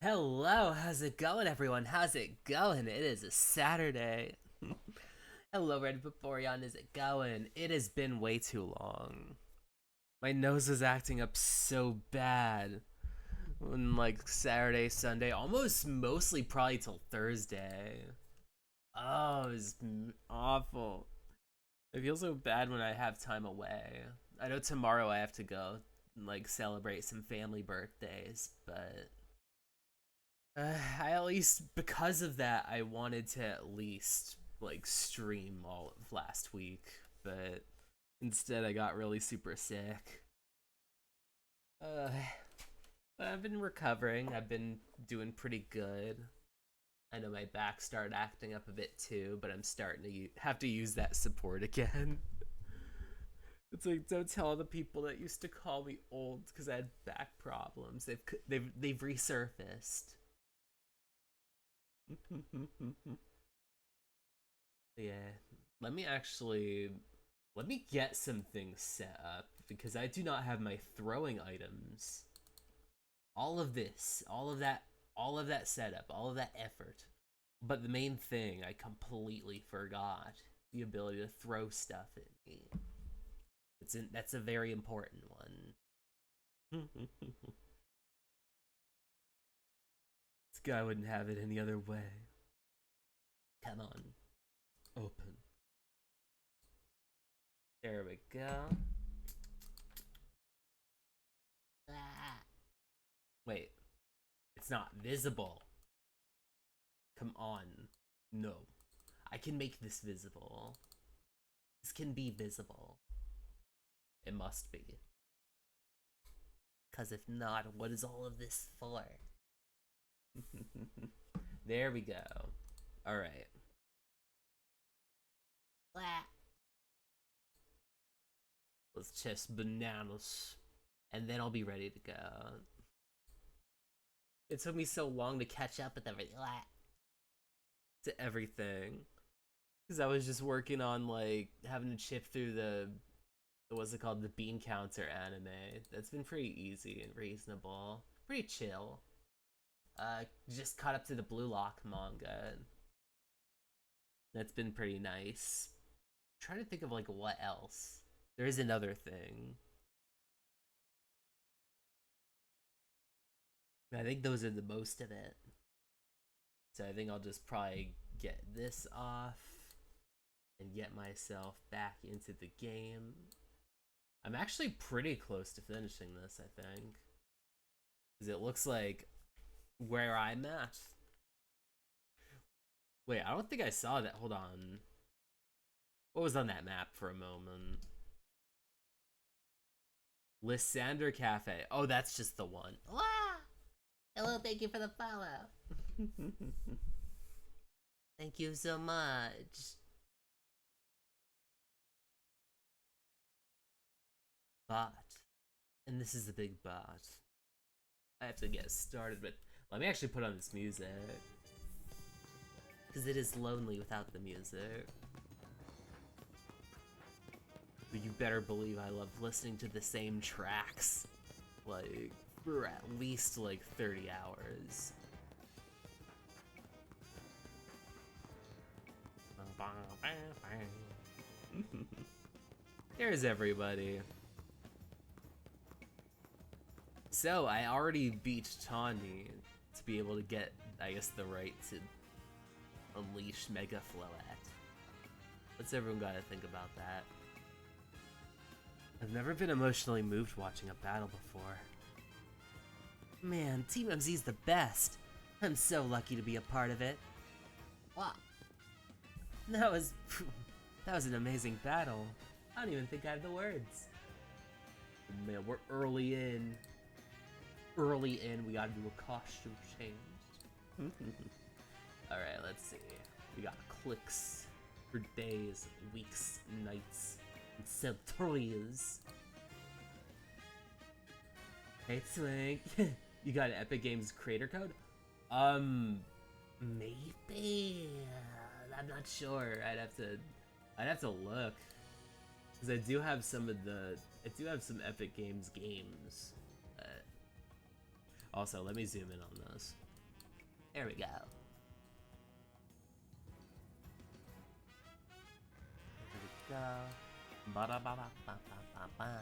Hello, how's it going, everyone? How's it going? It is a Saturday. Hello, Red Vaporeon, is it going? It has been way too long. My nose is acting up so bad on like Saturday, Sunday, almost mostly probably till Thursday. Oh, it's awful. I feel so bad when I have time away. I know tomorrow I have to go and like celebrate some family birthdays, but I at least because of that I wanted to at least like stream all of last week, but instead I got really super sick. Uh, but I've been recovering. I've been doing pretty good. I know my back started acting up a bit too, but I'm starting to have to use that support again. It's like don't tell the people that used to call me old because I had back problems. They've resurfaced. Yeah. Let me actually let me get some things set up because I do not have my throwing items. All of this, all of that setup, all of that effort. But the main thing I completely forgot the ability to throw stuff at me. That's a very important one. This guy wouldn't have it any other way. Come on. Open. There we go. Ah. Wait, it's not visible. Come on. No. I can make this visible. This can be visible. It must be. Because if not, what is all of this for? There we go. Alright. Let's chest bananas. And then I'll be ready to go. It took me so long to catch up with everything. To everything. Because I was just working on, like, having to chip through the what's it called? The bean counter anime. That's been pretty easy and reasonable. Pretty chill. Just caught up to the Blue Lock manga. That's been pretty nice. I'm trying to think of like what else. There is another thing. I think those are the most of it. So I think I'll just probably get this off and get myself back into the game. I'm actually pretty close to finishing this, I think. Because it looks like where I'm at. Wait, I don't think I saw that. Hold on. What was on that map for a moment? Lysander Cafe. Oh, that's just the one. Wow. Hello, thank you for the follow. Thank you so much. Bot. And this is the big bot. I have to get started, but let me actually put on this music. Because it is lonely without the music. But you better believe I love listening to the same tracks. Like, for at least like 30 hours. Here's everybody. So, I already beat Tawny to be able to get, I guess, the right to unleash Mega Floette. What's everyone gotta think about that? I've never been emotionally moved watching a battle before. Man, Team MZ's the best. I'm so lucky to be a part of it. Wow. That was an amazing battle. I don't even think I have the words. Man, we're early in. Early in, we gotta do a costume change. Alright, let's see. We got clicks for days, weeks, nights, and centuries. Hey Swing, you got an Epic Games creator code? Maybe. I'm not sure. I'd have to look. Because I do have some Epic Games games. Also, let me zoom in on this. There we go. There we go. Ba da ba ba ba ba ba ba.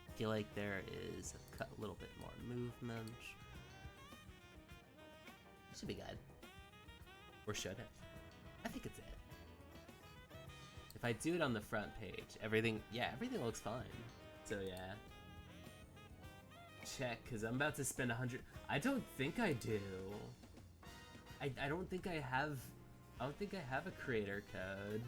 I feel like there is a little bit more movement. Should be good. Or should it? I think it's it. If I do it on the front page, everything looks fine. So yeah. Check, because I'm about to spend 100. I don't think I do. I don't think I have. I don't think I have a creator code.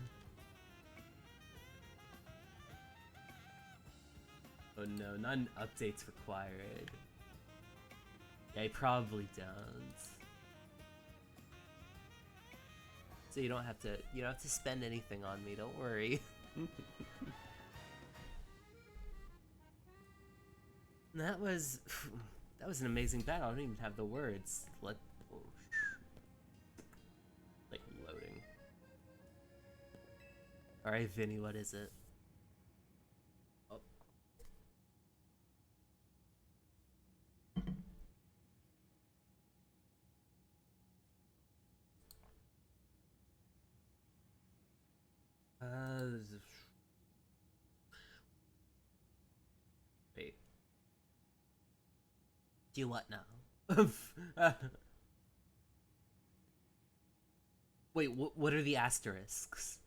Oh no, not an updates required. Yeah, I probably don't. So you don't have to spend anything on me, don't worry. that was an amazing battle. I don't even have the words. Like loading. Alright, Vinny, what is it? Oh. Wait. Do what now? Wait, what are the asterisks?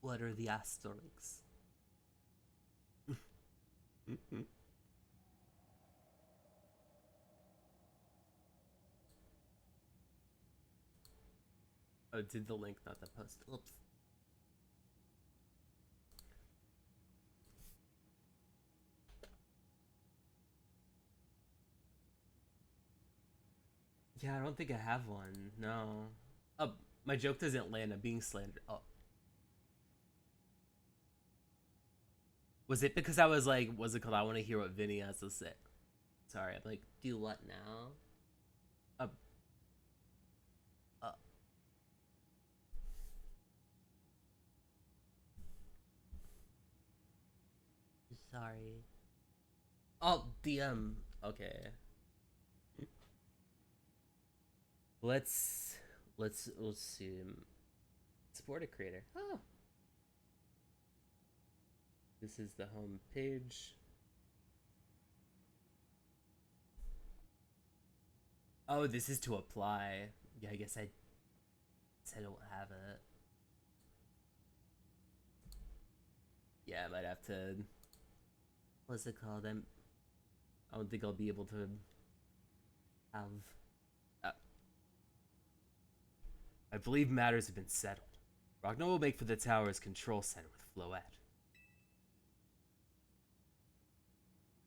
What are the asterisks? Oh, did the link, not the post. Oops. Yeah, I don't think I have one. No. Oh, my joke doesn't land. I'm being slandered. Oh. Was it because I was like, was it because I want to hear what Vinny has to say? Sorry, I'm like, do what now? Uh, uh, sorry. Oh, DM. Okay. Let's see. Support a creator. Oh. This is the home page. Oh, this is to apply. Yeah, I guess I don't have it. Yeah, I might have to. What's it called? I don't think I'll be able to have. Uh, I believe matters have been settled. Ragnar will make for the tower's control center with Floette.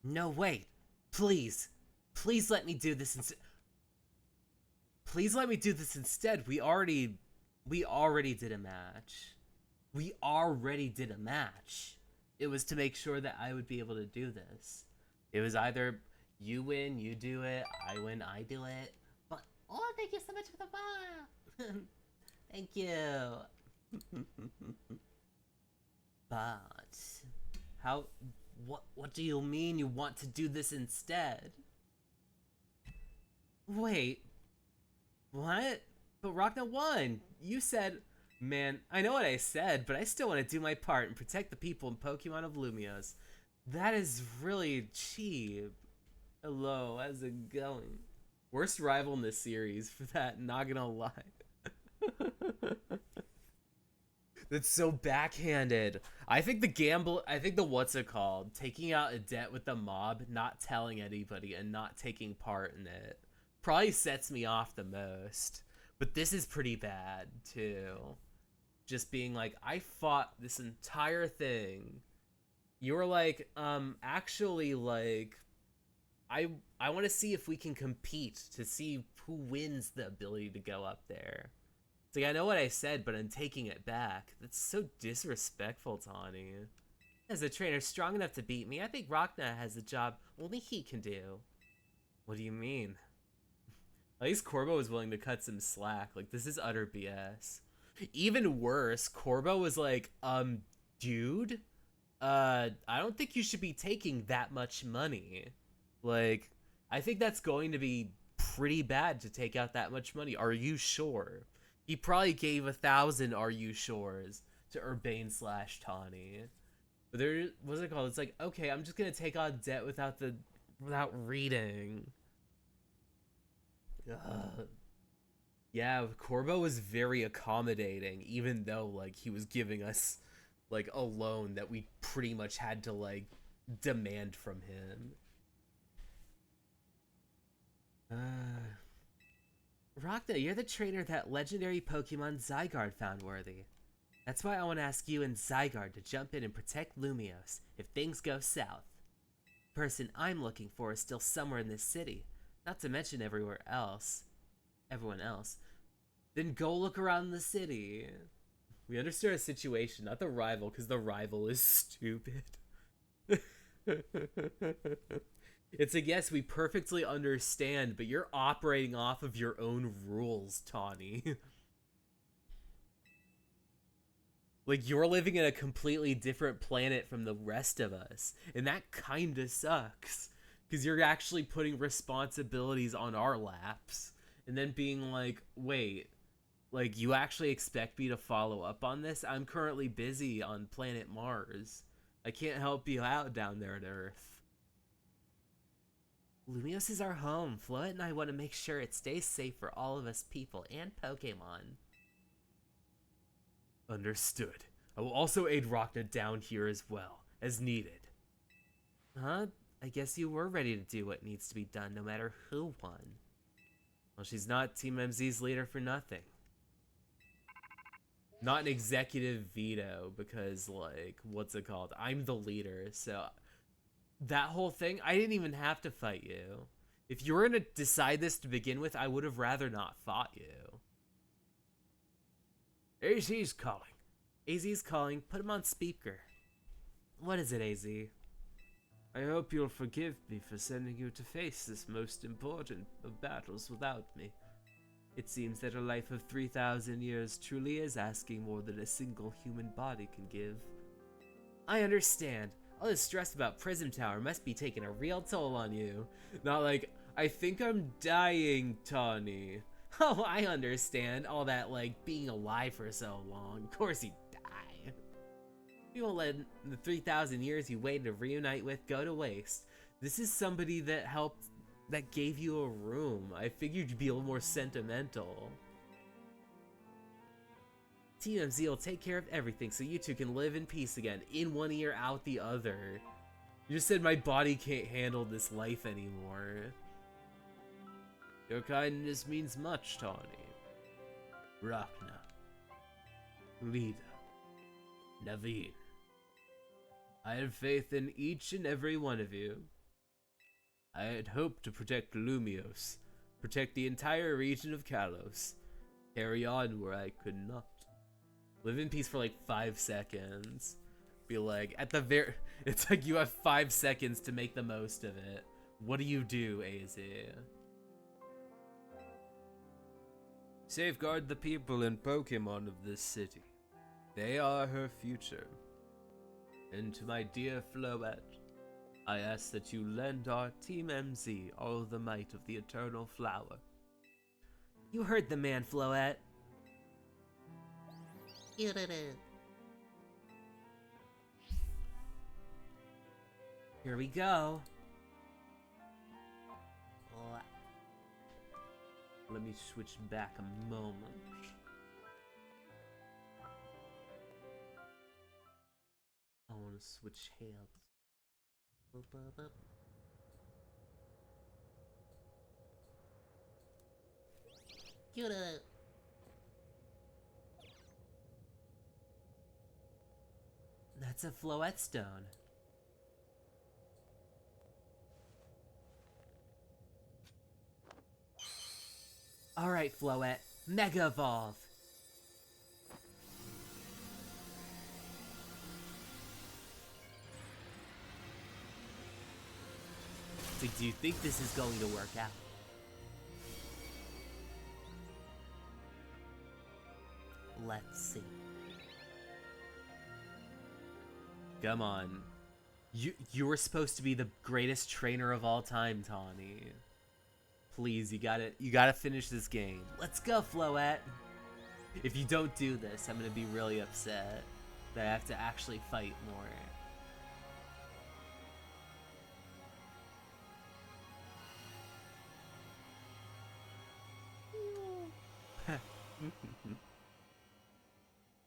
No, wait. Please. Please let me do this instead. Please let me do this instead. We already did a match. We already did a match. It was to make sure that I would be able to do this. It was either you win, you do it, I win, I do it. But oh, thank you so much for the bar. Thank you. But how what do you mean you want to do this instead? Wait, what? But Ragna won. You said, man, I know what I said, but I still want to do my part and protect the people in Pokemon of Lumios. That is really cheap. Hello, how's it going? Worst rival in this series for that, not gonna lie. That's so backhanded. I think the what's it called? Taking out a debt with the mob, not telling anybody, and not taking part in it probably sets me off the most. But this is pretty bad, too. Just being like, I fought this entire thing. You were like, actually, like, I want to see if we can compete to see who wins the ability to go up there. It's like, I know what I said, but I'm taking it back. That's so disrespectful, Tawny. As a trainer strong enough to beat me, I think Ragna has a job only he can do. What do you mean? At least Corbo was willing to cut some slack. Like, this is utter BS. Even worse, Corbo was like, dude, I don't think you should be taking that much money. Like, I think that's going to be pretty bad to take out that much money. Are you sure? He probably gave 1,000 "Are you sure's" to Urbane slash Tawny. But there, what's it called? It's like, okay, I'm just gonna take on debt without reading. Ugh. Yeah, Corbo was very accommodating, even though like he was giving us like a loan that we pretty much had to like demand from him. Ragna, you're the trainer that legendary Pokemon Zygarde found worthy. That's why I want to ask you and Zygarde to jump in and protect Lumiose if things go south. The person I'm looking for is still somewhere in this city, not to mention everywhere else. Everyone else. Then go look around the city. We understand our situation, not the rival, because the rival is stupid. It's like, yes, we perfectly understand, but you're operating off of your own rules, Tawny. Like, you're living in a completely different planet from the rest of us, and that kinda sucks. Because you're actually putting responsibilities on our laps, and then being like, wait, like, you actually expect me to follow up on this? I'm currently busy on planet Mars. I can't help you out down there at Earth. Lumiose is our home. Floet and I want to make sure it stays safe for all of us people and Pokemon. Understood. I will also aid Ragna down here as well, as needed. Huh? I guess you were ready to do what needs to be done no matter who won. Well, she's not Team MZ's leader for nothing. Not an executive veto because, like, what's it called? I'm the leader, so that whole thing, I didn't even have to fight you. If you were gonna decide this to begin with, I would have rather not fought you. AZ's calling. AZ's calling. Put him on speaker. What is it, AZ? I hope you'll forgive me for sending you to face this most important of battles without me. It seems that a life of 3,000 years truly is asking more than a single human body can give. I understand. All this stress about Prism Tower must be taking a real toll on you. Not like, I think I'm dying, Tawny. Oh, I understand. All that, like, being alive for so long. Of course you die. You won't let the 3,000 years you waited to reunite with go to waste. This is somebody that helped, that gave you a room. I figured you'd be a little more sentimental. TMZ will take care of everything so you two can live in peace again, in one ear, out the other. You just said my body can't handle this life anymore. Your kindness means much, Tawny. Ragna. Lida. Naveen. I had faith in each and every one of you. I had hoped to protect Lumiose, protect the entire region of Kalos, carry on where I could not. Live in peace for like 5 seconds. Be like, at the very, it's like you have 5 seconds to make the most of it. What do you do, AZ? Safeguard the people and Pokemon of this city. They are her future. And to my dear Floet, I ask that you lend our Team MZ all the might of the Eternal Flower. You heard the man, Floet. You did it. Here we go. Let me switch back a moment. I want to switch hands. Get it. That's a Floet stone. Alright, Floet. Mega Evolve! So do you think this is going to work out? Let's see. Come on. You were supposed to be the greatest trainer of all time, Tawny. Please, you gotta finish this game. Let's go, Floette. If you don't do this, I'm gonna be really upset that I have to actually fight more.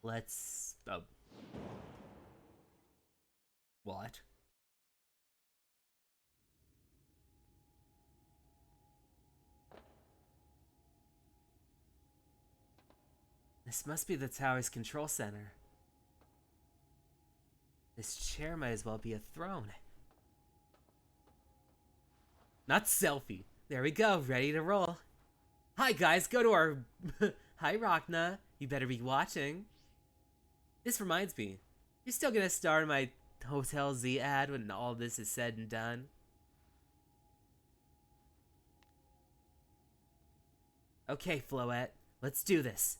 Let's... Oh. What? This must be the tower's control center. This chair might as well be a throne. Not selfie. There we go, ready to roll. Hi guys, go to our... Hi Rachna, you better be watching. This reminds me, you're still gonna star in my Hotel Z ad when all this is said and done? Okay, Floette, let's do this.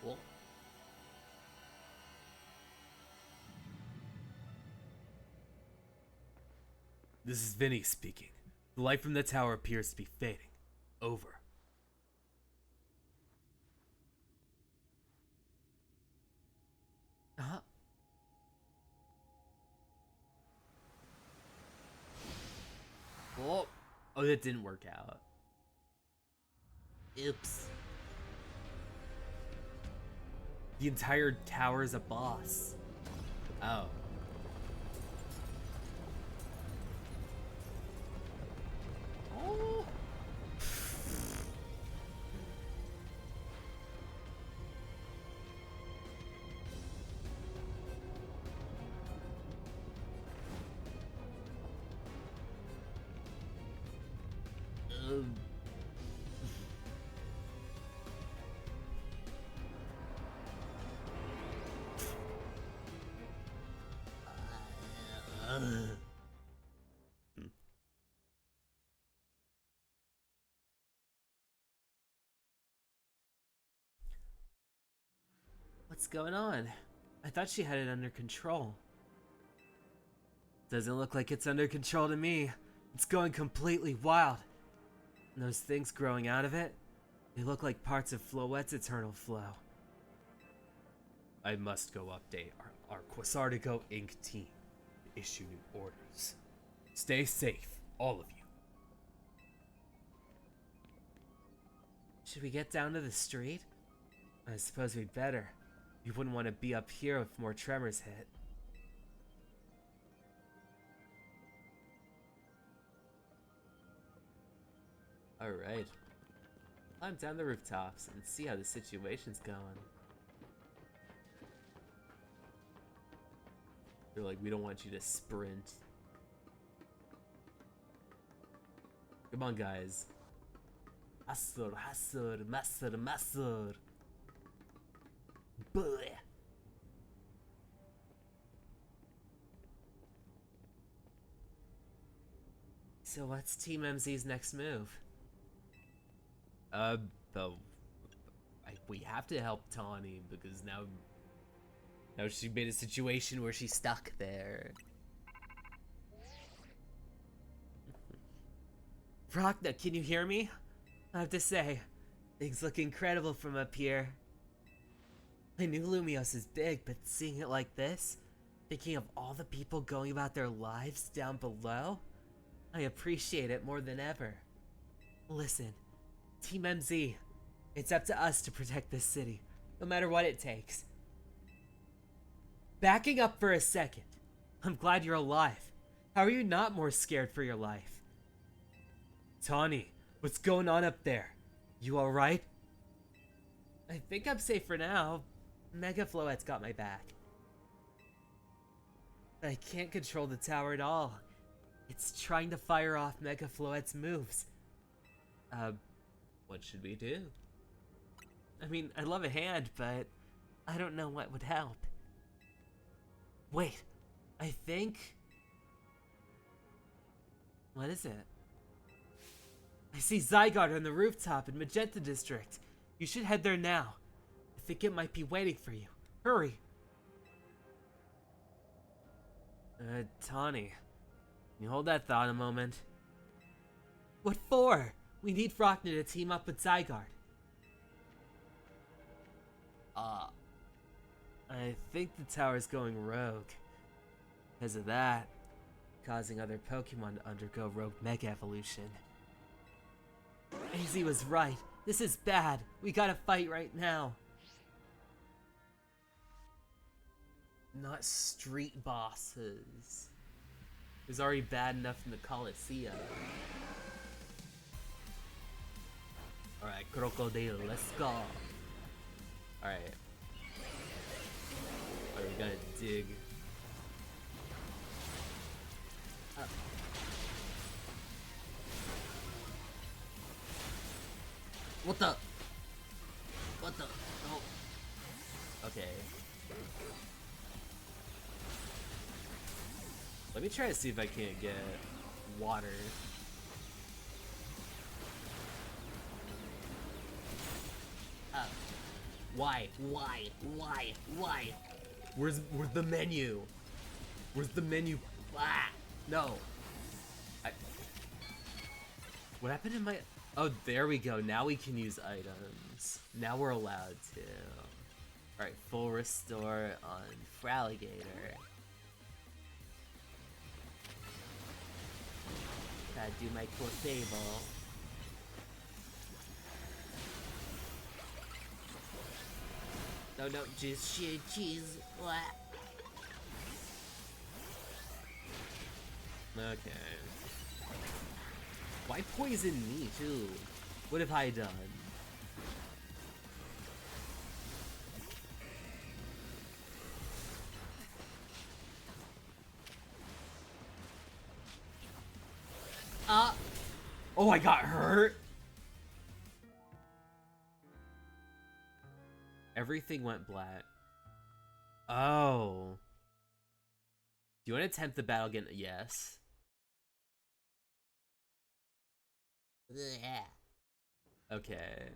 Cool. This is Vinny speaking. The light from the tower appears to be fading. Over. Uh-huh. Oh, that didn't work out. Oops. The entire tower is a boss. Oh. Oh. What's going on? I thought she had it under control. Doesn't look like it's under control to me. It's going completely wild. And those things growing out of it, they look like parts of Floette's eternal flow. I must go update our Quasardigo Inc. team to issue new orders. Stay safe, all of you. Should we get down to the street? I suppose we'd better. You wouldn't want to be up here if more tremors hit. Alright. Climb down the rooftops and see how the situation's going. They're like, we don't want you to sprint. Come on, guys. Hasur, hasur, masur, masur. Bleh. So what's Team MZ's next move? We have to help Tawny because now she made a situation where she's stuck there. Rachna, can you hear me? I have to say, things look incredible from up here. I knew Lumios is big, but seeing it like this, thinking of all the people going about their lives down below, I appreciate it more than ever. Listen, Team MZ, it's up to us to protect this city, no matter what it takes. Backing up for a second, I'm glad you're alive. How are you not more scared for your life? Tawny, what's going on up there? You alright? I think I'm safe for now. Mega Floette's got my back. I can't control the tower at all. It's trying to fire off Mega Floette's moves. What should we do? I mean, I love a hand, but I don't know what would help. Wait, I think... What is it? I see Zygarde on the rooftop in Magenta District. You should head there now. I think it might be waiting for you. Hurry! Tawny, can you hold that thought a moment? What for? We need Frockner to team up with Zygarde. I think the tower's going rogue. Because of that, causing other Pokemon to undergo rogue Mega Evolution. AZ was right. This is bad. We gotta fight right now. Not street bosses. It was already bad enough in the Coliseum. Alright, Crocodile, let's go. Alright. Alright, we gotta dig. What the? What the? Oh. Okay. Let me try to see if I can't get water. Why? Where's the menu? Where's the menu? Ah, no. What happened to my... Oh, there we go. Now we can use items. Now we're allowed to. Alright, full restore on Fraligator. Gotta do my cool table. No, just cheese. What? Okay. Why poison me too? What have I done? Oh, I got hurt. Everything went black. Oh. Do you want to attempt the battle again? Yes. Yeah. Okay.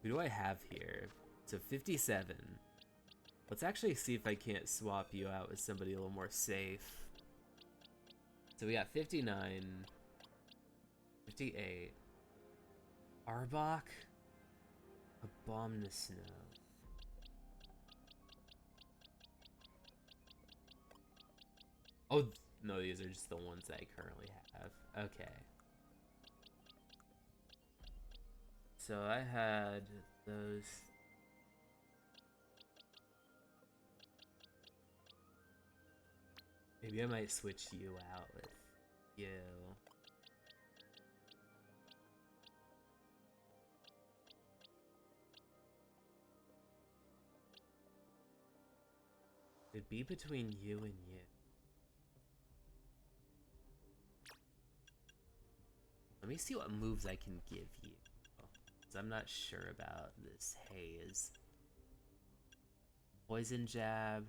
Who do I have here? So 57. Let's actually see if I can't swap you out with somebody a little more safe. So we got 59, 58. Arbok? A Bomb in the Snow. Oh, no, these are just the ones that I currently have. Okay. So I had those. Maybe I might switch you out with you. It'd be between you and you. Let me see what moves I can give you. Because I'm not sure about this haze. Poison Jab,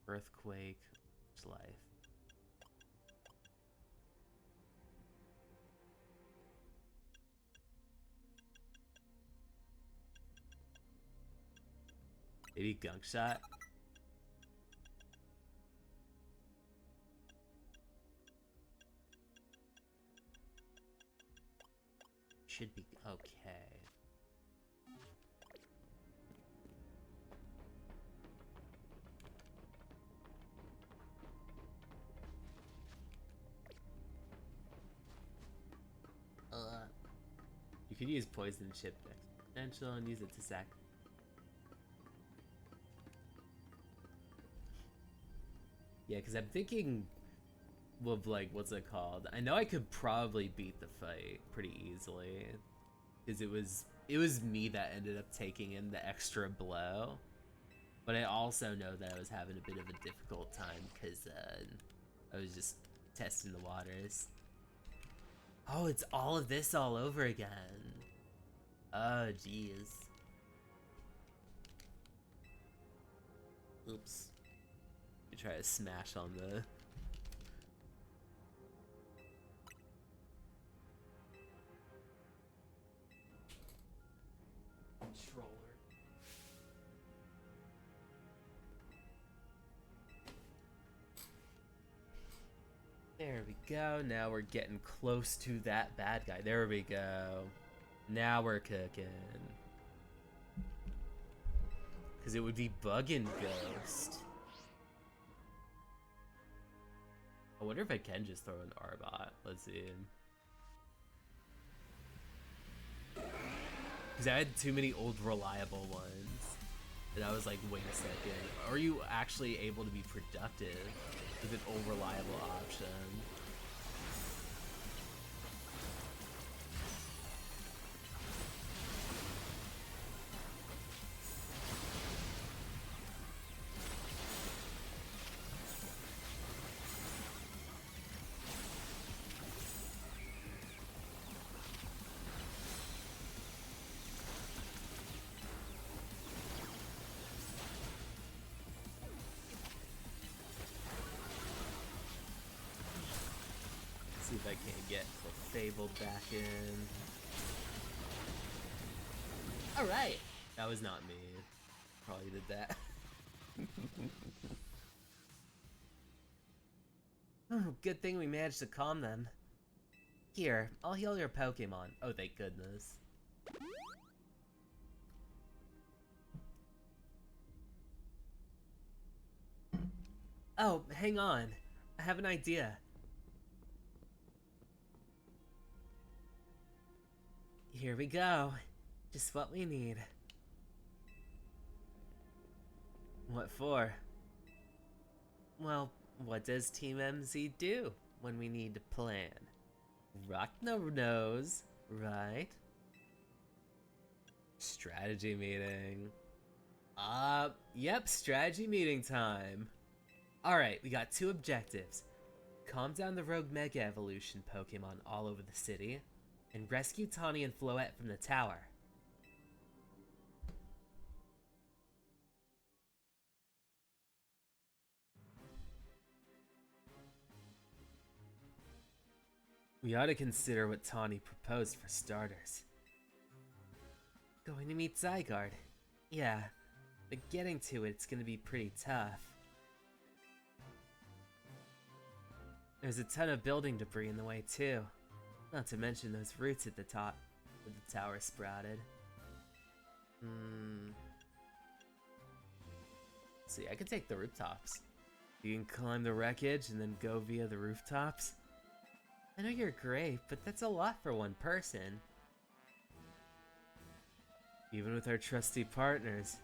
Earthquake, Life. Maybe Gunk Shot? Should be okay. You could use Poison Chip Potential and use it to sack. Yeah, because I'm thinking of, like, what's it called? I know I could probably beat the fight pretty easily. Because it was me that ended up taking in the extra blow. But I also know that I was having a bit of a difficult time because I was just testing the waters. Oh, it's all of this all over again. Oh, jeez. Oops. You try to smash on the... controller. There we go. Now we're getting close to that bad guy. There we go. Now we're cooking. Because it would be bugging Ghost. I wonder if I can just throw an Arbot. Let's see. Because I had too many old reliable ones. And I was like, wait a second. Are you actually able to be productive with an old reliable option? See if I can't get the Fabled back in. Alright! That was not me. Probably did that. Oh, good thing we managed to calm them. Here, I'll heal your Pokemon. Oh, thank goodness. Oh, hang on. I have an idea. Here we go. Just what we need. What for? Well, what does Team MZ do when we need to plan? Rockno knows, right? Strategy meeting. Yep, strategy meeting time. Alright, we got 2 objectives. Calm down the rogue Mega Evolution Pokemon all over the city, and rescue Tawny and Floette from the tower. We ought to consider what Tawny proposed for starters. Going to meet Zygarde. Yeah, but getting to it's gonna be pretty tough. There's a ton of building debris in the way too. Not to mention those roots at the top where the tower sprouted. See, I could take the rooftops. You can climb the wreckage and then go via the rooftops. I know you're great, but that's a lot for one person. Even with our trusty partners,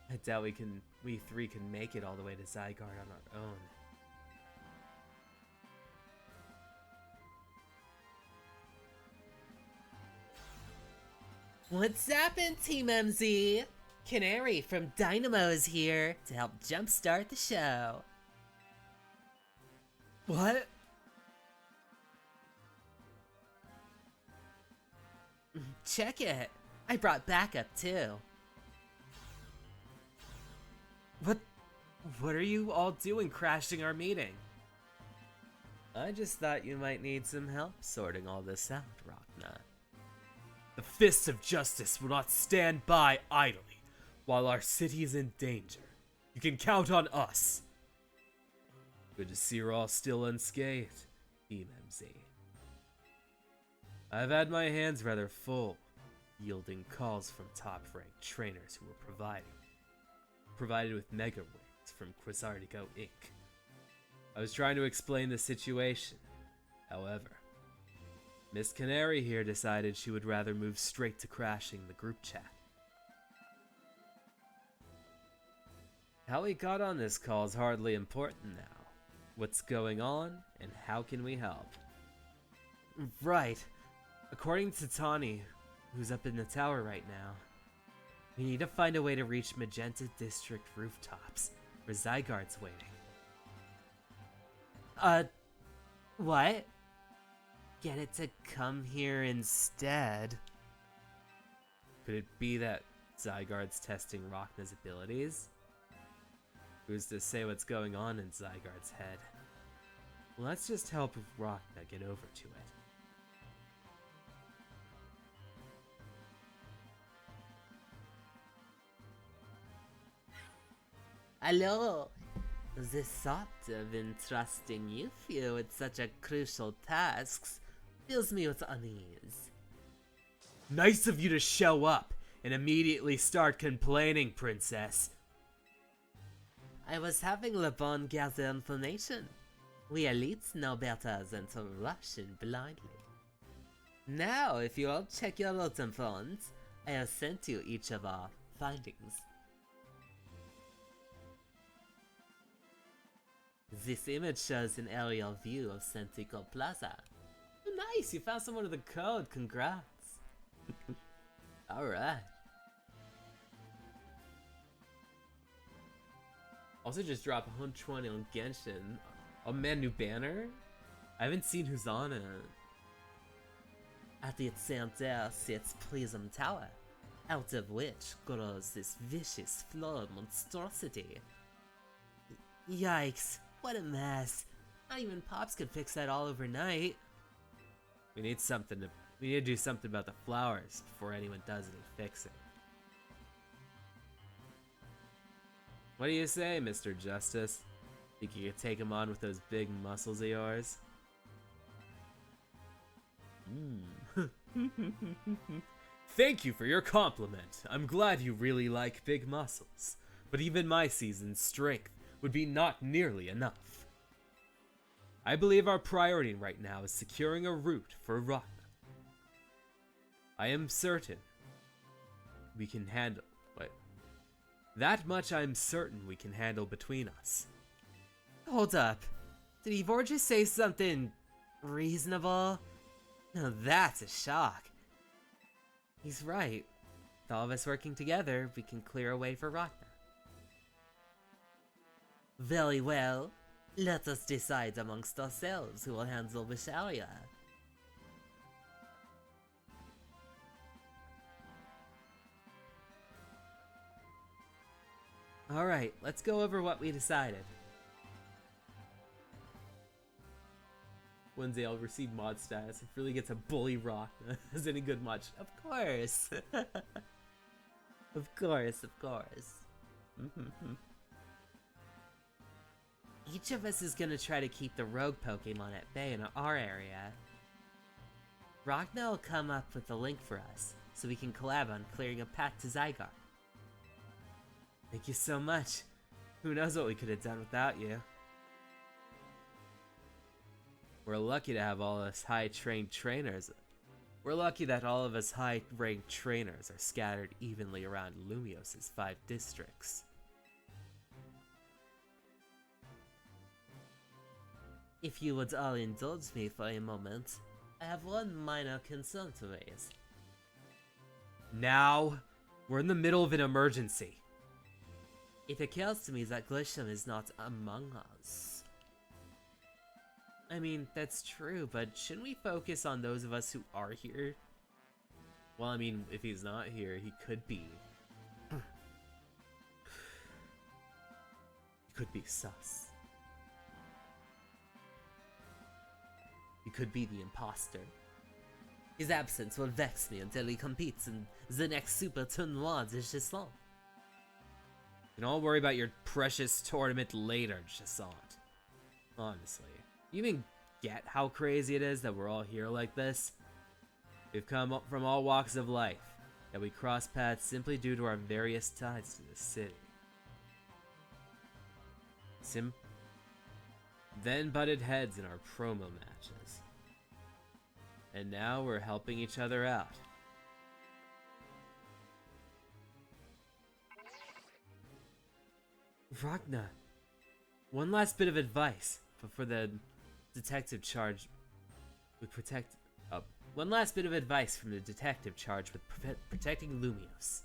I doubt we 3 can make it all the way to Zygarde on our own. What's happened, Team MZ? Canary from Dynamo is here to help jumpstart the show. What? Check it. I brought backup too. What are you all doing crashing our meeting? I just thought you might need some help sorting all this out, Rockna. The fists of justice will not stand by idly while our city is in danger. You can count on us. Good to see you're all still unscathed, Team MZ. I've had my hands rather full, yielding calls from top-ranked trainers who were provided with mega wings from Quasardigo Inc. I was trying to explain the situation. However, Miss Canary here decided she would rather move straight to crashing the group chat. How we got on this call is hardly important now. What's going on, and how can we help? Right. According to Tawny, who's up in the tower right now, We need to find a way to reach Magenta District rooftops, where Zygarde's waiting. What? Get it to come here instead? Could it be that Zygarde's testing Rockna's abilities? Who's to say what's going on in Zygarde's head? Let's just help Rockna get over to it. Hello! The thought of entrusting you with such a crucial task fills me with unease. Nice of you to show up and immediately start complaining, Princess. I was having Le Bon gather information. We elites know better than to rush in blindly. Now, if you all check your rotten phones, I have sent you each of our findings. This image shows an aerial view of Centico Plaza. Oh, nice! You found someone with a code. Congrats. Alright. Also just drop 120 on Genshin. Oh man, new banner? I haven't seen who's on it. At its center sits Prism Tower, out of which grows this vicious floor monstrosity. Yikes, what a mess. Not even Pops could fix that all overnight. We need to do something about the flowers before anyone does any fixing. What do you say, Mr. Justice? Think you could take him on with those big muscles of yours? Thank you for your compliment. I'm glad you really like big muscles. But even my seasoned strength would be not nearly enough. I believe our priority right now is securing a route for Rockna. I am certain we can handle... That much I'm certain we can handle between us. Hold up. Did Ivor just say something reasonable? Now that's a shock. He's right. With all of us working together, we can clear a way for Rockna. Very well. Let us decide amongst ourselves who will handle which area. Alright, let's go over what we decided. One day I'll receive mod status if really gets a bully Rockna as any good mod. Of course! Of course, of course. Each of us is gonna try to keep the rogue Pokemon at bay in our area. Rockna will come up with a link for us, so we can collab on clearing a path to Zygarde. Thank you so much. Who knows what we could have done without you. We're lucky to have all us high-trained trainers. We're lucky that all of us high-ranked trainers are scattered evenly around Lumios's 5 districts. If you would all indulge me for a moment, I have one minor concern to raise. Now? We're in the middle of an emergency. It occurs to me that Glisham is not among us. I mean, that's true, but shouldn't we focus on those of us who are here? Well, I mean, if he's not here, he could be. He could be sus. He could be the imposter. His absence will vex me until he competes in the next Super Tournoi de Gisant. You can all worry about your precious tournament later, Gisant. Honestly. You even get how crazy it is that we're all here like this? We've come up from all walks of life, yet we cross paths simply due to our various ties to the city. Then butted heads in our promo matches. And now we're helping each other out. Rockna, one last bit of advice before the detective charge with one last bit of advice from the detective charged with protecting Lumios.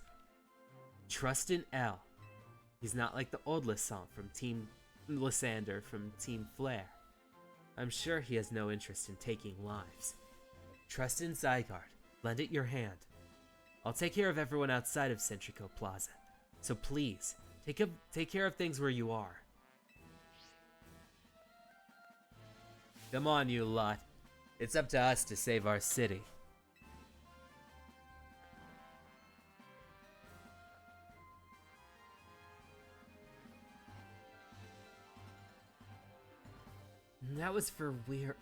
Trust in L. He's not like the old Lysander from Team Flare. I'm sure he has no interest in taking lives. Trust in Zygarde. Lend it your hand. I'll take care of everyone outside of Centrico Plaza. So please, take care of things where you are. Come on, you lot. It's up to us to save our city. That was for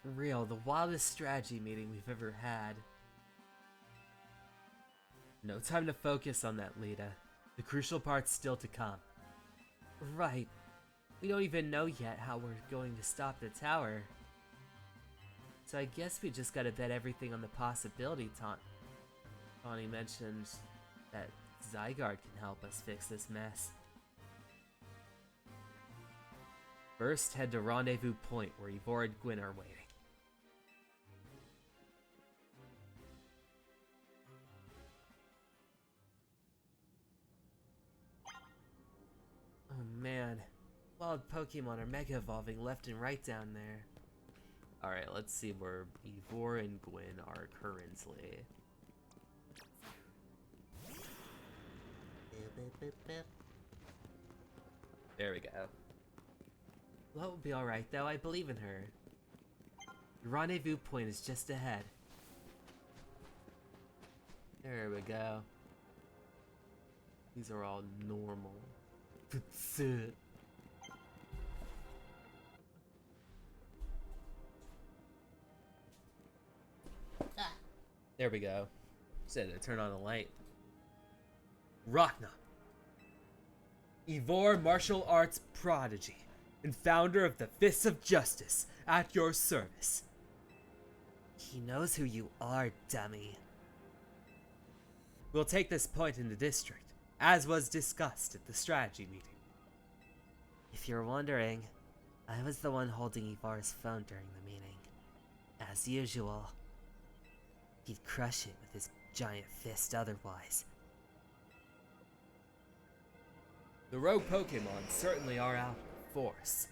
real, the wildest strategy meeting we've ever had. No time to focus on that, Lita. The crucial part's still to come. Right. We don't even know yet how we're going to stop the tower. So I guess we just gotta bet everything on the possibility Tawny mentioned that Zygarde can help us fix this mess. First, head to Rendezvous Point where Ivor and Gwyn are waiting. Oh man, wild Pokemon are mega evolving left and right down there. Alright, let's see where Ivor and Gwyn are currently. There we go. Well, will be alright though, I believe in her. The rendezvous point is just ahead. There we go. These are all normal. There we go. Said to turn on the light. Rachna. Ivor, martial arts prodigy and founder of the Fists of Justice, at your service. He knows who you are, dummy. We'll take this point in the district, as was discussed at the strategy meeting. If you're wondering, I was the one holding Ivar's phone during the meeting. As usual. He'd crush it with his giant fist otherwise. The rogue Pokemon certainly are out in force.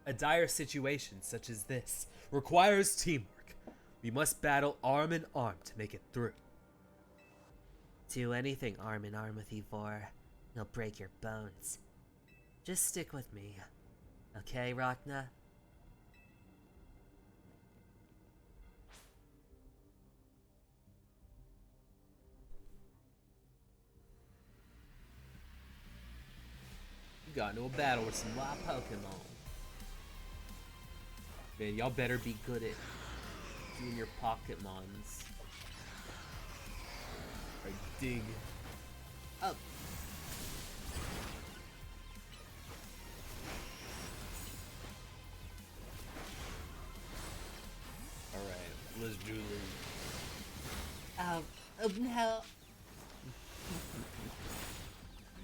A dire situation such as this requires teamwork. We must battle arm in arm to make it through. Do anything arm in arm with Ivor. He'll break your bones. Just stick with me. Okay, Rachna? You got into a battle with some wild Pokemon. Man, y'all better be good at doing your Pokémons. Or dig up. Alright, let's do this. Oh no.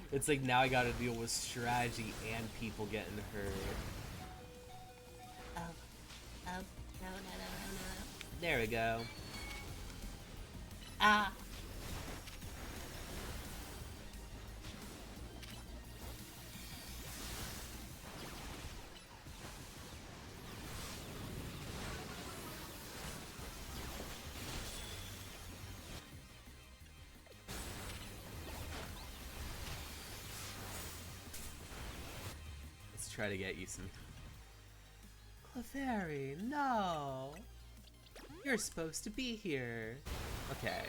It's like now I gotta deal with strategy and people getting hurt. No. There we go. Ah. Let's try to get you some. Clefairy, no! You're supposed to be here. Okay.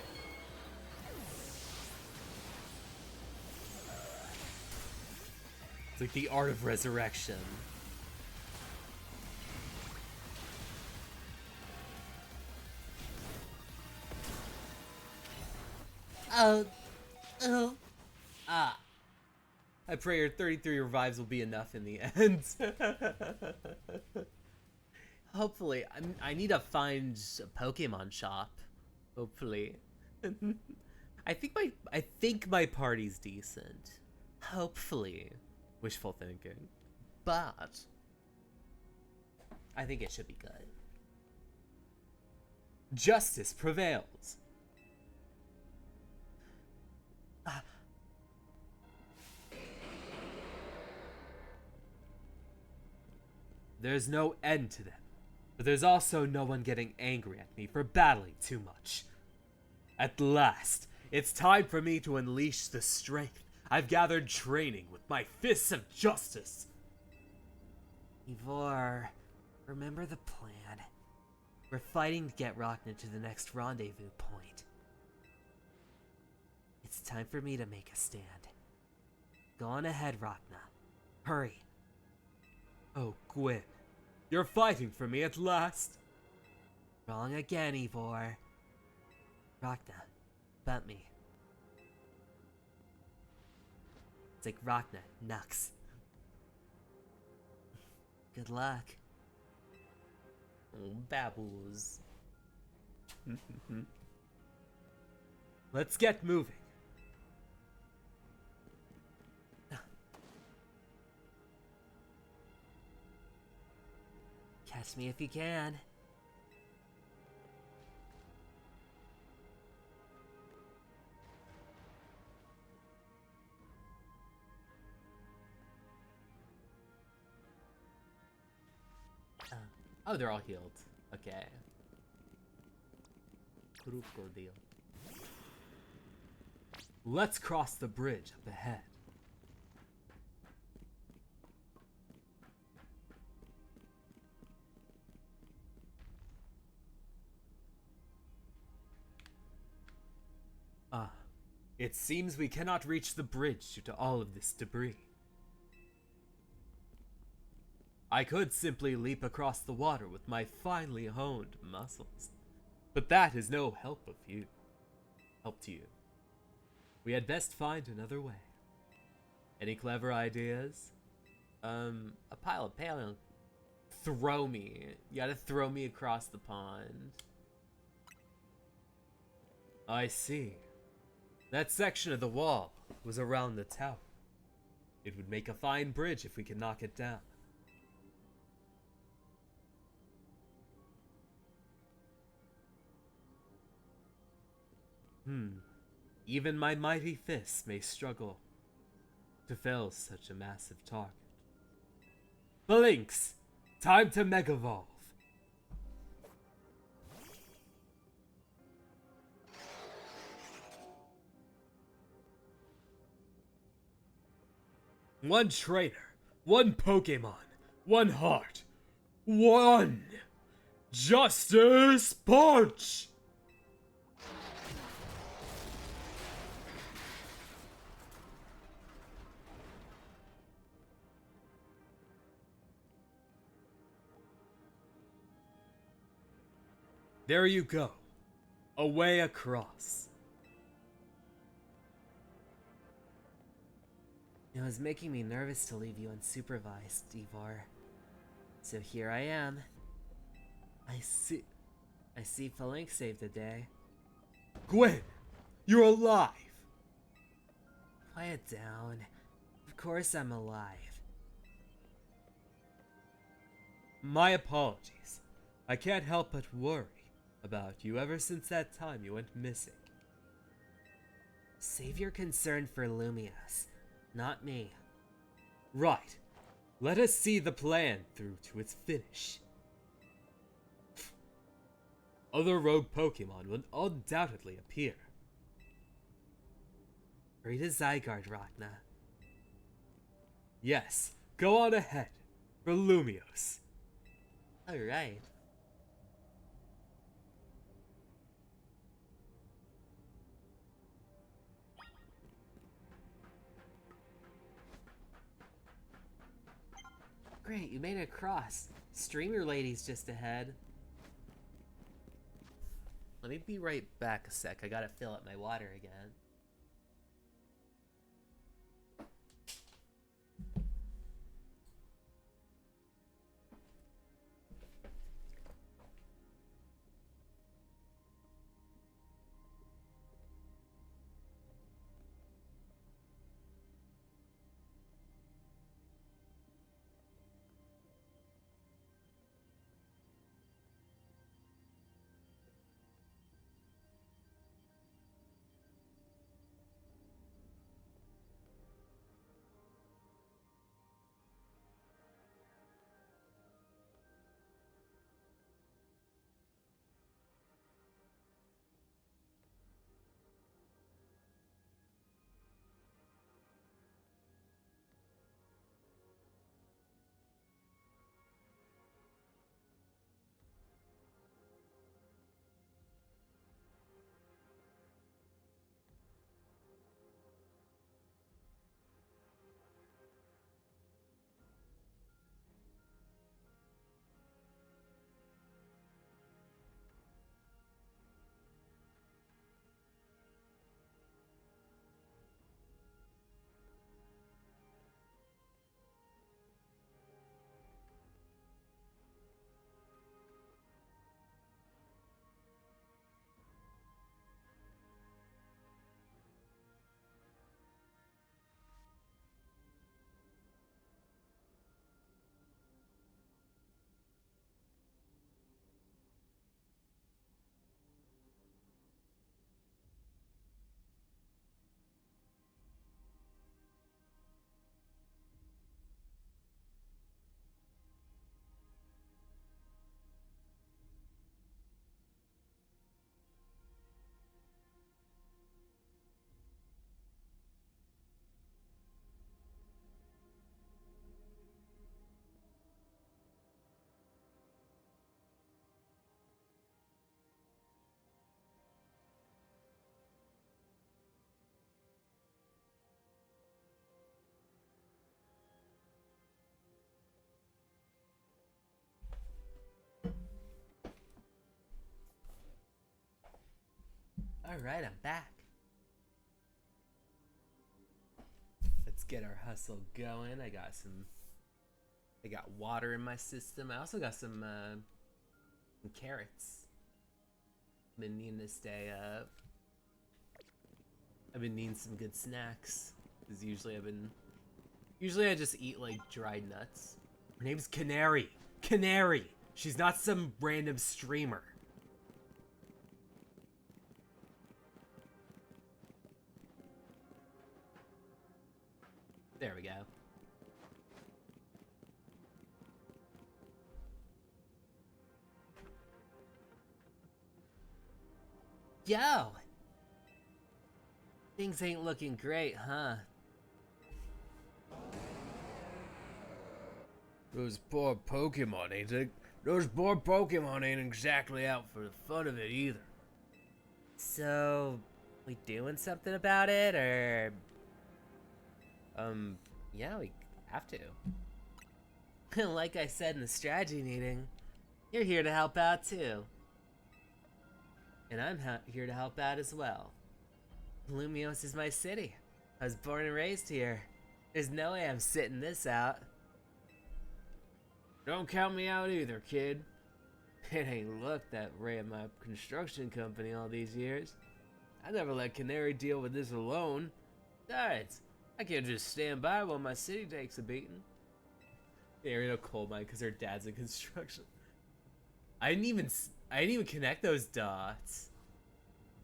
It's like the art of resurrection. Oh. Ah. I pray your 33 revives will be enough in the end. Hopefully. I need to find a Pokemon shop. Hopefully. I think my party's decent. Hopefully. Wishful thinking. But I think it should be good. Justice prevails. There's no end to them, but there's also no one getting angry at me for battling too much. At last, it's time for me to unleash the strength I've gathered training with my fists of justice. Ivor, remember the plan. We're fighting to get Rachna to the next rendezvous point. It's time for me to make a stand. Go on ahead, Rachna. Hurry. Oh, Gwyn. You're fighting for me at last. Wrong again, Ivor. Rachna, bump me. It's like Rachna, Nux. Good luck. Oh, babbles. Let's get moving. Catch me if you can. Oh, they're all healed. Okay. Crocodile. Let's cross the bridge up ahead. It seems we cannot reach the bridge due to all of this debris. I could simply leap across the water with my finely honed muscles, but that is no help to you. We had best find another way. Any clever ideas? A pile of paling. Throw me. You gotta throw me across the pond. I see. That section of the wall was around the tower. It would make a fine bridge if we could knock it down. Even my mighty fists may struggle to fell such a massive target. Blinks! Time to Megavolve! One trainer, one Pokemon, one heart, one Justice Punch! There you go. Away across. It was making me nervous to leave you unsupervised, Ivor. So here I am. I see Falink saved the day. Gwyn! You're alive! Quiet down. Of course I'm alive. My apologies. I can't help but worry about you ever since that time you went missing. Save your concern for Lumios, not me. Right. Let us see the plan through to its finish. Other rogue Pokemon will undoubtedly appear. Hurry to Zygarde, Rachna. Yes, go on ahead, for Lumios. Alright. Great, you made it across. Streamer lady's just ahead. Let me be right back a sec. I gotta fill up my water again. Alright, I'm back. Let's get our hustle going. I got water in my system. I also got some carrots. Been needing to stay up. I've been needing some good snacks. Because usually I just eat like dried nuts. Her name's Canary. Canary! She's not some random streamer. There we go. Yo! Things ain't looking great, huh? Those poor Pokemon ain't exactly out for the fun of it either. So, we doing something about it, or... yeah, we have to. Like I said in the strategy meeting, you're here to help out too. And I'm here to help out as well. Lumios is my city. I was born and raised here. There's no way I'm sitting this out. Don't count me out either, kid. It ain't luck that ran my construction company all these years. I never let Canary deal with this alone. Besides, I can't just stand by while my city takes a beating. They're in a coal mine because her dad's in construction. I didn't even connect those dots.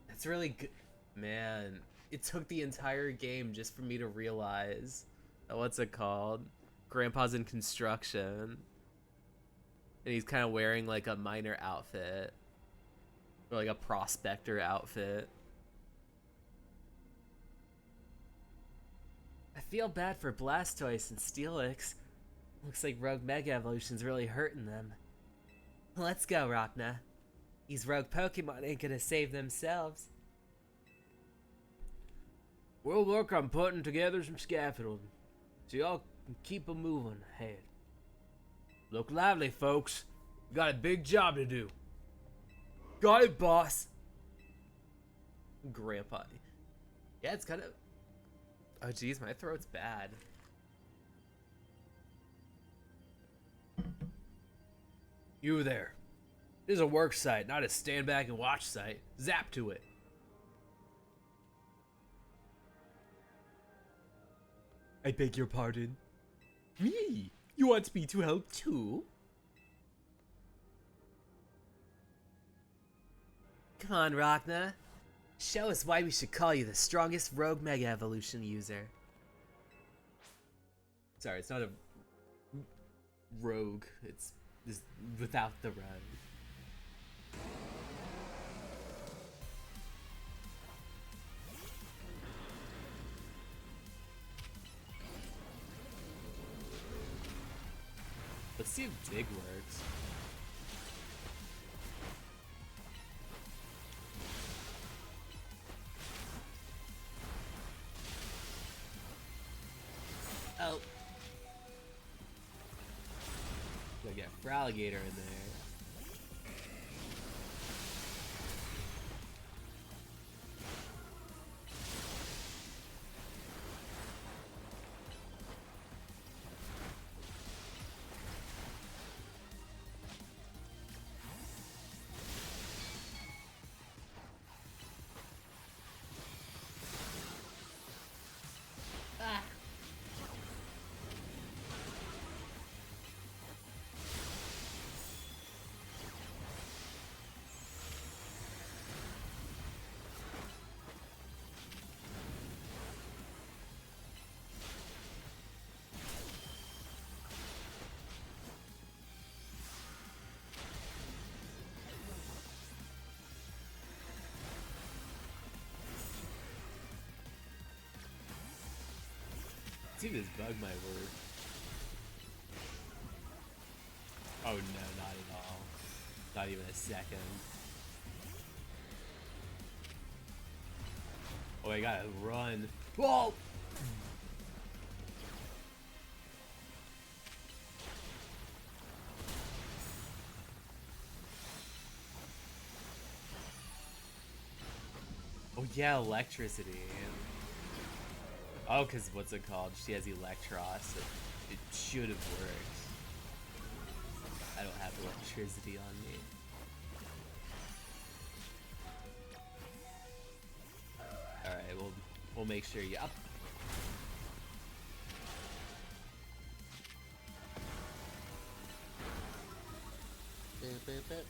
That's really good. Man, it took the entire game just for me to realize that, what's it called? Grandpa's in construction. And he's kind of wearing like a miner outfit. Or like a prospector outfit. I feel bad for Blastoise and Steelix. Looks like Rogue Mega Evolution's really hurting them. Let's go, Rockna. These rogue Pokemon ain't gonna save themselves. We'll work on putting together some scaffolding, so y'all can keep 'em moving ahead. Look lively, folks. We got a big job to do. Got it, boss. Grandpa. Yeah, it's kind of... Oh, geez, my throat's bad. You there. This is a work site, not a stand back and watch site. Zap to it. I beg your pardon. Me? You want me to help too? Come on, Rockna. Show us why we should call you the strongest rogue Mega Evolution user. Sorry, it's not a rogue. It's just without the rogue. Let's see if Dig works. Oh. Gotta get Fraligator in there. See this bug might work. Oh no, not at all. Not even a second. Oh, I gotta run. Whoa! Oh yeah, electricity. Oh, because what's it called? She has Electros. So it should have worked. I don't have electricity on me. Alright, we'll make sure you up. Boop, boop, boop.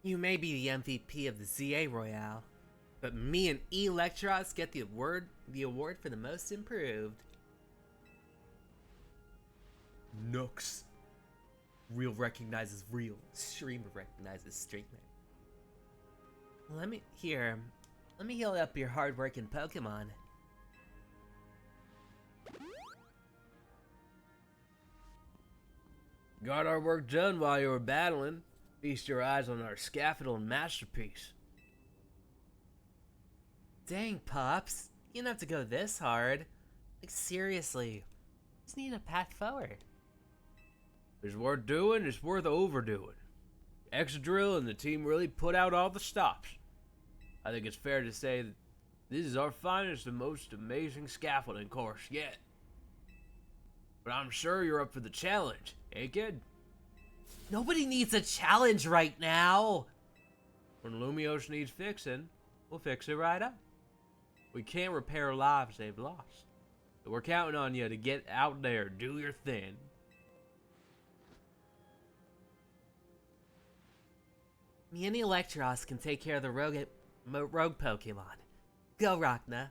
You may be the MVP of the ZA Royale, but me and Electros get the award for the most improved. Nooks. Real recognizes real. Streamer recognizes streamer. Let me heal up your hard-working Pokemon. Got our work done while you were battling. Feast your eyes on our scaffold masterpiece. Dang, Pops. You don't have to go this hard. Like, seriously. Just need a path forward. If it's worth doing, it's worth overdoing. Excadrill and the team really put out all the stops. I think it's fair to say that this is our finest and most amazing scaffolding course yet. But I'm sure you're up for the challenge, eh, kid? Nobody needs a challenge right now! When Lumiose needs fixing, we'll fix it right up. We can't repair lives they've lost. So we're counting on you to get out there, do your thing. Me and Electros can take care of the rogue Pokemon. Go, Rachna.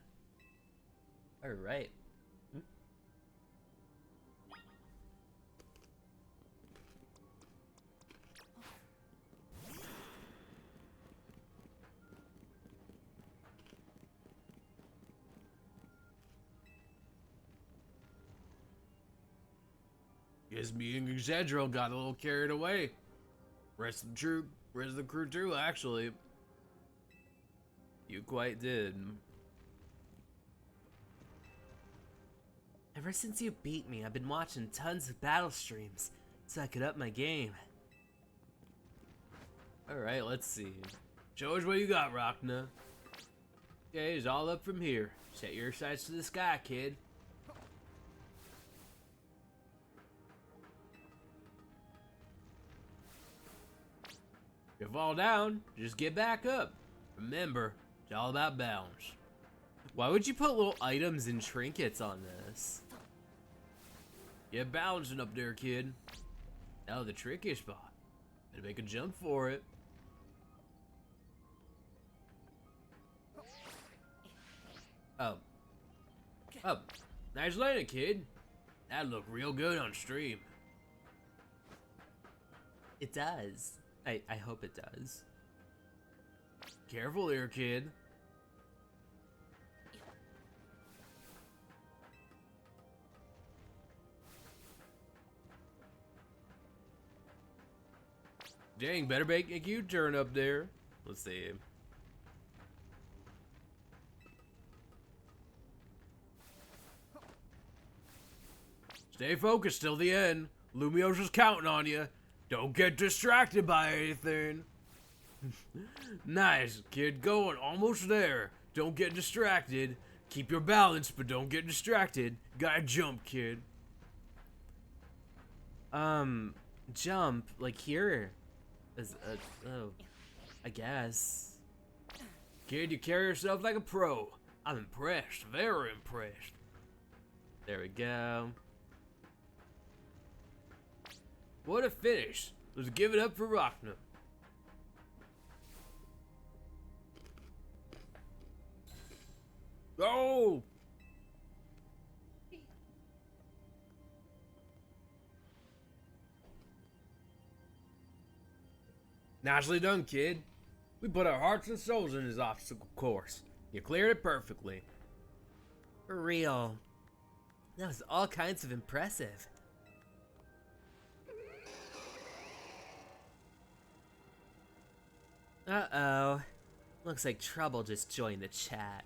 Alright. Guess me and Excadrill got a little carried away. Rest of the crew too, actually. You quite did. Ever since you beat me, I've been watching tons of battle streams, so I could up my game. Alright, let's see. Show us what you got, Rachna. Okay, it's all up from here. Set your sights to the sky, kid. If you fall down, just get back up. Remember, it's all about balance. Why would you put little items and trinkets on this? Get balancing up there, kid. Now the tricky spot. Gotta make a jump for it. Oh. Oh. Nice landing, kid. That'd look real good on stream. It does. I hope it does. Careful there, kid. Dang, better make a U-turn up there. Let's see. Stay focused till the end. Lumiose is counting on you. Don't get distracted by anything. Nice, kid, going almost there. Don't get distracted. Keep your balance, but don't get distracted. Gotta jump, kid. Jump, like here. Oh, I guess. Kid, you carry yourself like a pro. I'm impressed, very impressed. There we go. What a finish. Let's give it up for Rachna. Oh! Nicely done, kid. We put our hearts and souls in this obstacle course. You cleared it perfectly. For real. That was all kinds of impressive. Uh-oh. Looks like Trouble just joined the chat.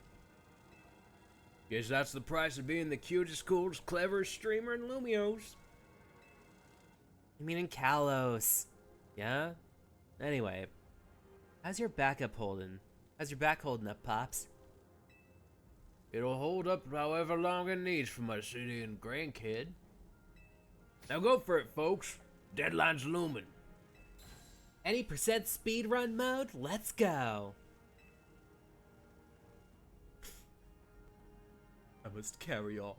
Guess that's the price of being the cutest, coolest, cleverest streamer in Lumios. You mean in Kalos? Yeah? Anyway, how's your back holding? How's your back holding up, Pops? It'll hold up however long it needs for my city and grandkid. Now go for it, folks. Deadline's looming. Any percent speed run mode? Let's go. I must carry on.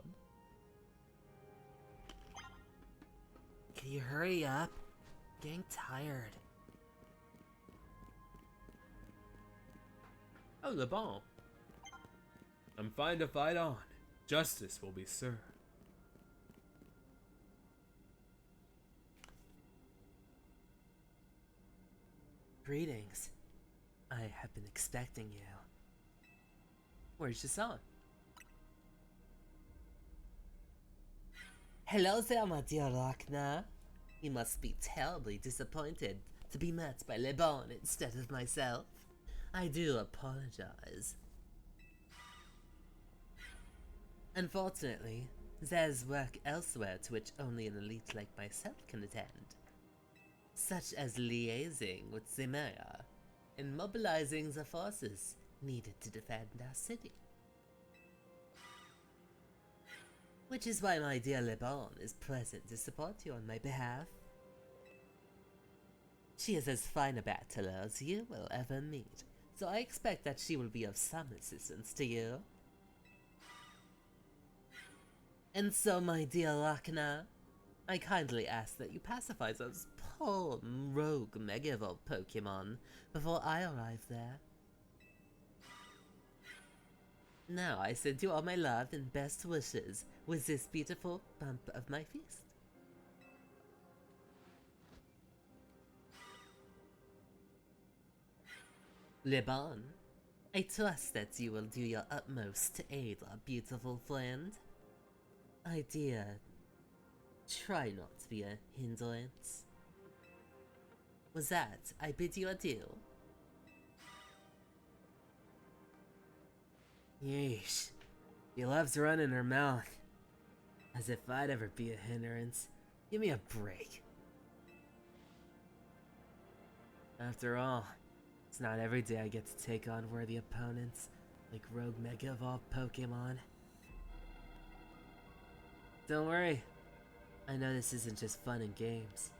Can you hurry up? I'm getting tired. Oh, Le Bon. I'm fine to fight on. Justice will be served. Greetings. I have been expecting you. Where's Jason? Hello there, my dear Rachna. You must be terribly disappointed to be met by Le Bon instead of myself. I do apologize. Unfortunately, there's work elsewhere to which only an elite like myself can attend, such as liaising with the mayor and mobilizing the forces needed to defend our city. Which is why my dear Le Bon is present to support you on my behalf. She is as fine a battler as you will ever meet, so I expect that she will be of some assistance to you. And so, my dear Rachna, I kindly ask that you pacify those poor rogue Megavolt Pokemon before I arrive there. Now I send you all my love and best wishes with this beautiful bump of my fist. Le Bon, I trust that you will do your utmost to aid our beautiful friend. Idea, try not to be a hindrance. With that, I bid you adieu. Yeesh, she loves running her mouth. As if I'd ever be a hindrance. Give me a break. After all, it's not every day I get to take on worthy opponents like rogue Mega Evolved Pokemon. Don't worry, I know this isn't just fun and games.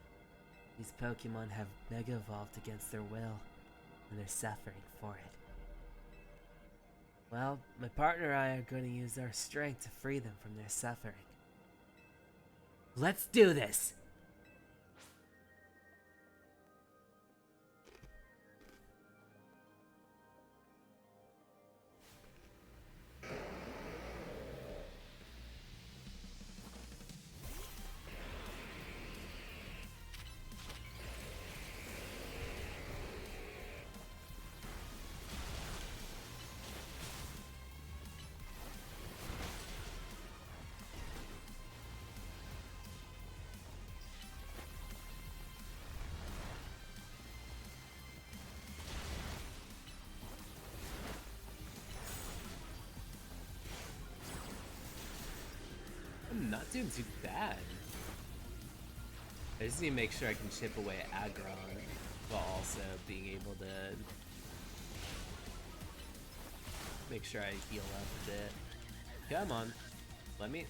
These Pokemon have Mega Evolved against their will, and they're suffering for it. Well, my partner and I are going to use our strength to free them from their suffering. Let's do this! I'm not doing too bad. I just need to make sure I can chip away at Aggron while also being able to make sure I heal up a bit. Come on. Let me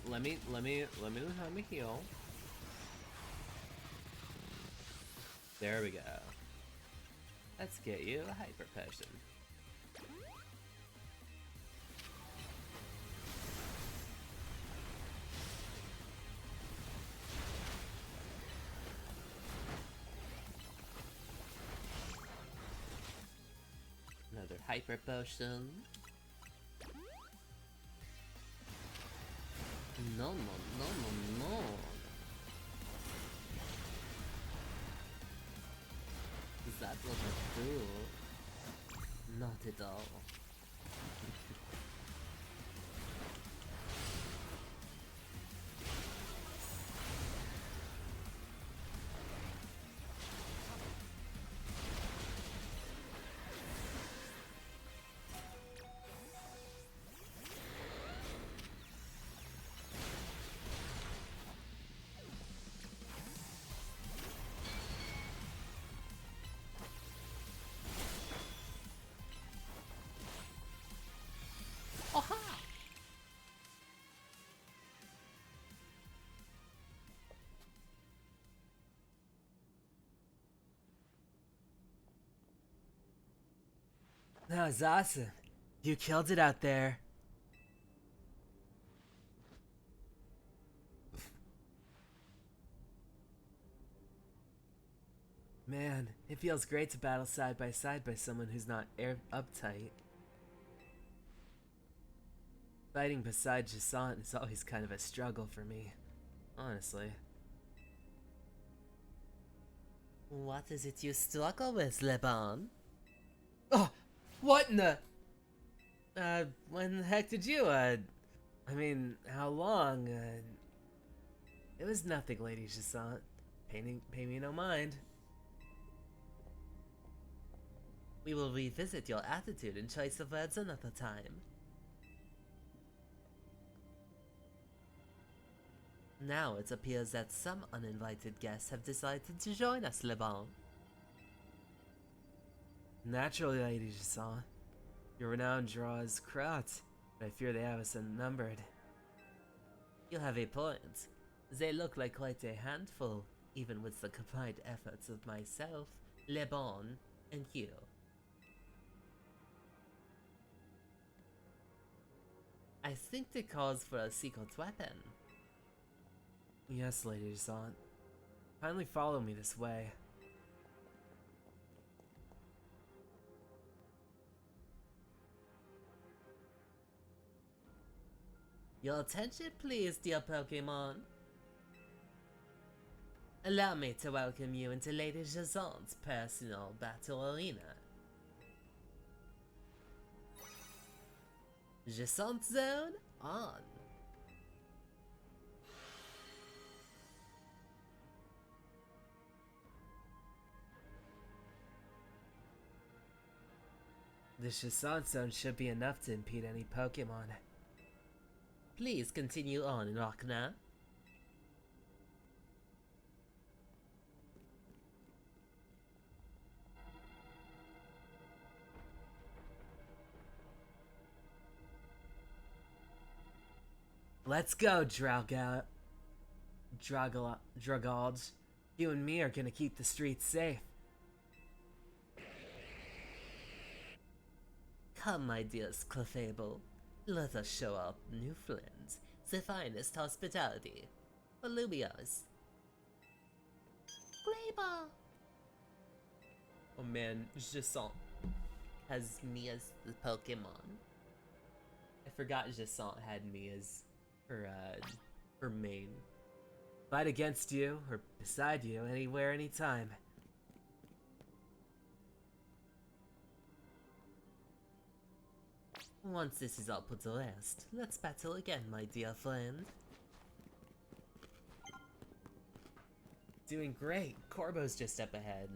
heal. There we go. Let's get you a hyper potion. Another hyper potion. No. Is that what I do? Not at all. That was awesome. You killed it out there. Man, it feels great to battle side by someone who's not uptight. Fighting beside Jasant is always kind of a struggle for me, honestly. What is it you struggle with, Leban? Oh, what in the... when the heck did you, I mean, how long, It was nothing, Lady Jasant. Pay me no mind. We will revisit your attitude and choice of words another time. Now it appears that some uninvited guests have decided to join us, Leban. Naturally, Lady Jasant. Your renown draws crowds, but I fear they have us outnumbered. You have a point. They look like quite a handful, even with the combined efforts of myself, Leban, and you. I think it calls for a secret weapon. Yes, Lady Jasant. Kindly follow me this way. Your attention, please, dear Pokemon. Allow me to welcome you into Lady Jasant's personal battle arena. Jasant Zone on. The Jasant Zone should be enough to impede any Pokemon. Please continue on, Rachna. Let's go, Dragolds. You and me are gonna keep the streets safe. Come, my dearest Clefable. Let us show our new friends the finest hospitality. Volubios. Glaber! Oh man, Jasant has me as the Pokemon. I forgot Jasant had me as her main. Fight against you, or beside you, anywhere, anytime. Once this is all put to rest, let's battle again, my dear friend. Doing great. Corbo's just up ahead.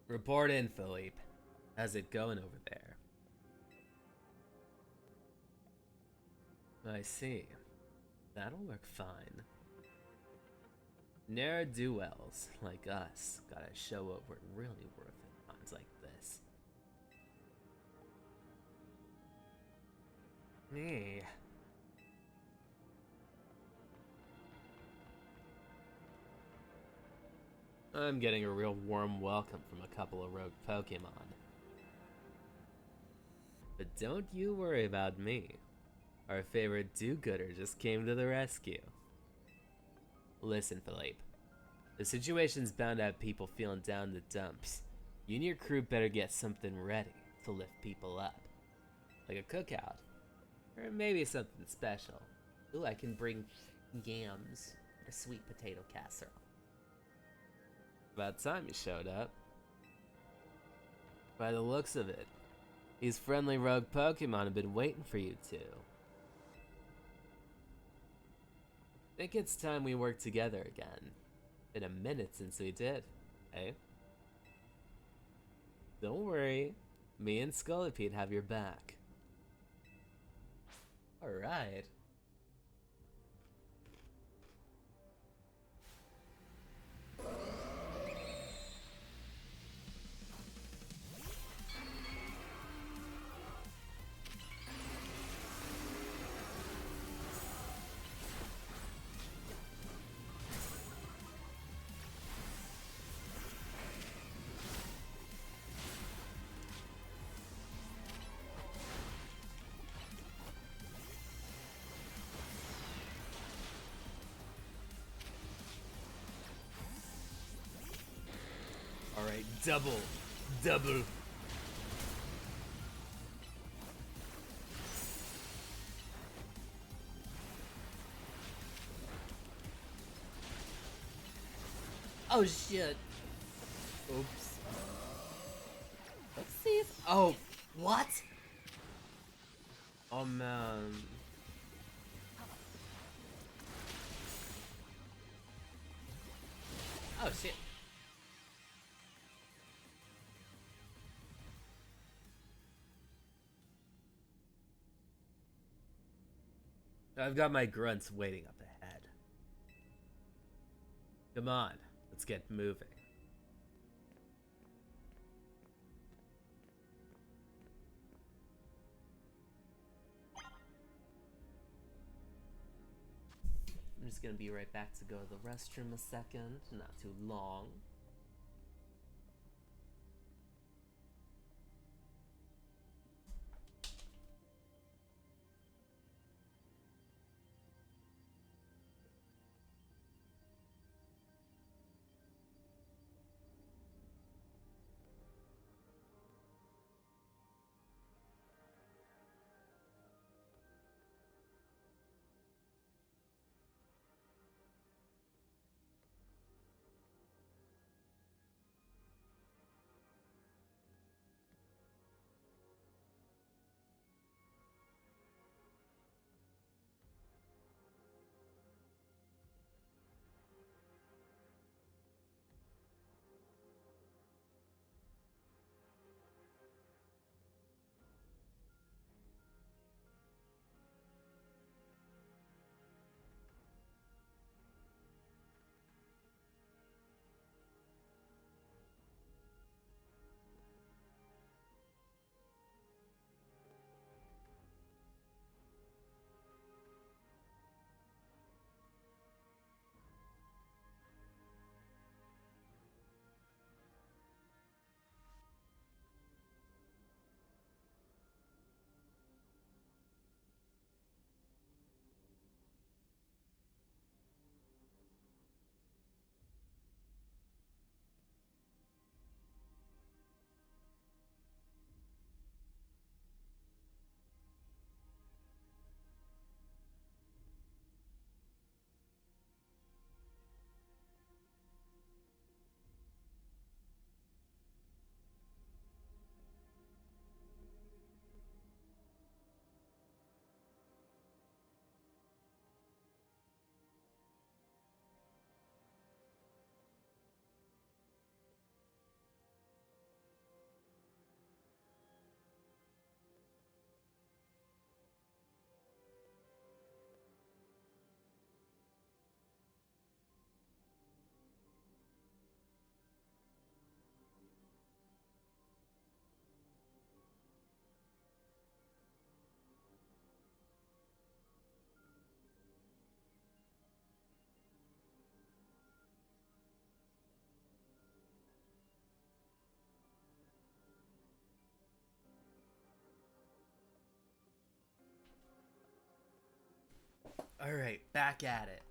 Report in, Philippe. How's it going over there? I see. That'll work fine. Ne'er-do-wells like us gotta show what we're really worth in times like this. Me. I'm getting a real warm welcome from a couple of rogue Pokemon. But don't you worry about me. Our favorite do-gooder just came to the rescue. Listen, Philippe. The situation's bound to have people feeling down in the dumps. You and your crew better get something ready to lift people up. Like a cookout. Or maybe something special. Ooh, I can bring yams or sweet potato casserole. About time you showed up. By the looks of it, these friendly rogue Pokemon have been waiting for you two. Think it's time we work together again. Been a minute since we did, eh? Don't worry, me and Scolipede have your back. Alright. Alright, double. Double. Oh shit. Oops. Oopsies. Oh, what? Oh man. Oh shit. I've got my grunts waiting up ahead. Come on, let's get moving. I'm just gonna be right back to go to the restroom a second, not too long. Alright, back at it.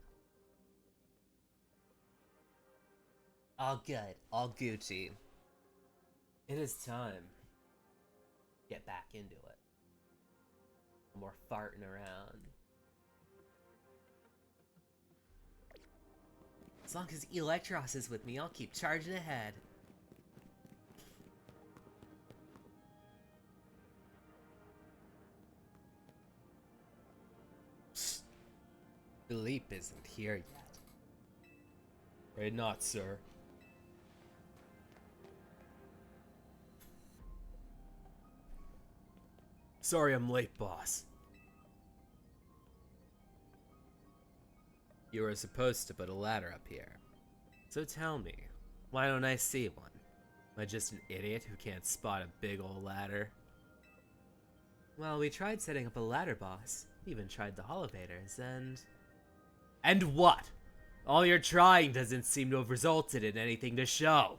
All good, all Gucci. It is time. Get back into it. No more farting around. As long as Electros is with me, I'll keep charging ahead. Psst. Philippe isn't here yet. Afraid not, sir. Sorry I'm late, boss. You were supposed to put a ladder up here. So tell me, why don't I see one? Am I just an idiot who can't spot a big old ladder? Well, we tried setting up a ladder, boss. We even tried the elevators, and... And what? All your trying doesn't seem to have resulted in anything to show.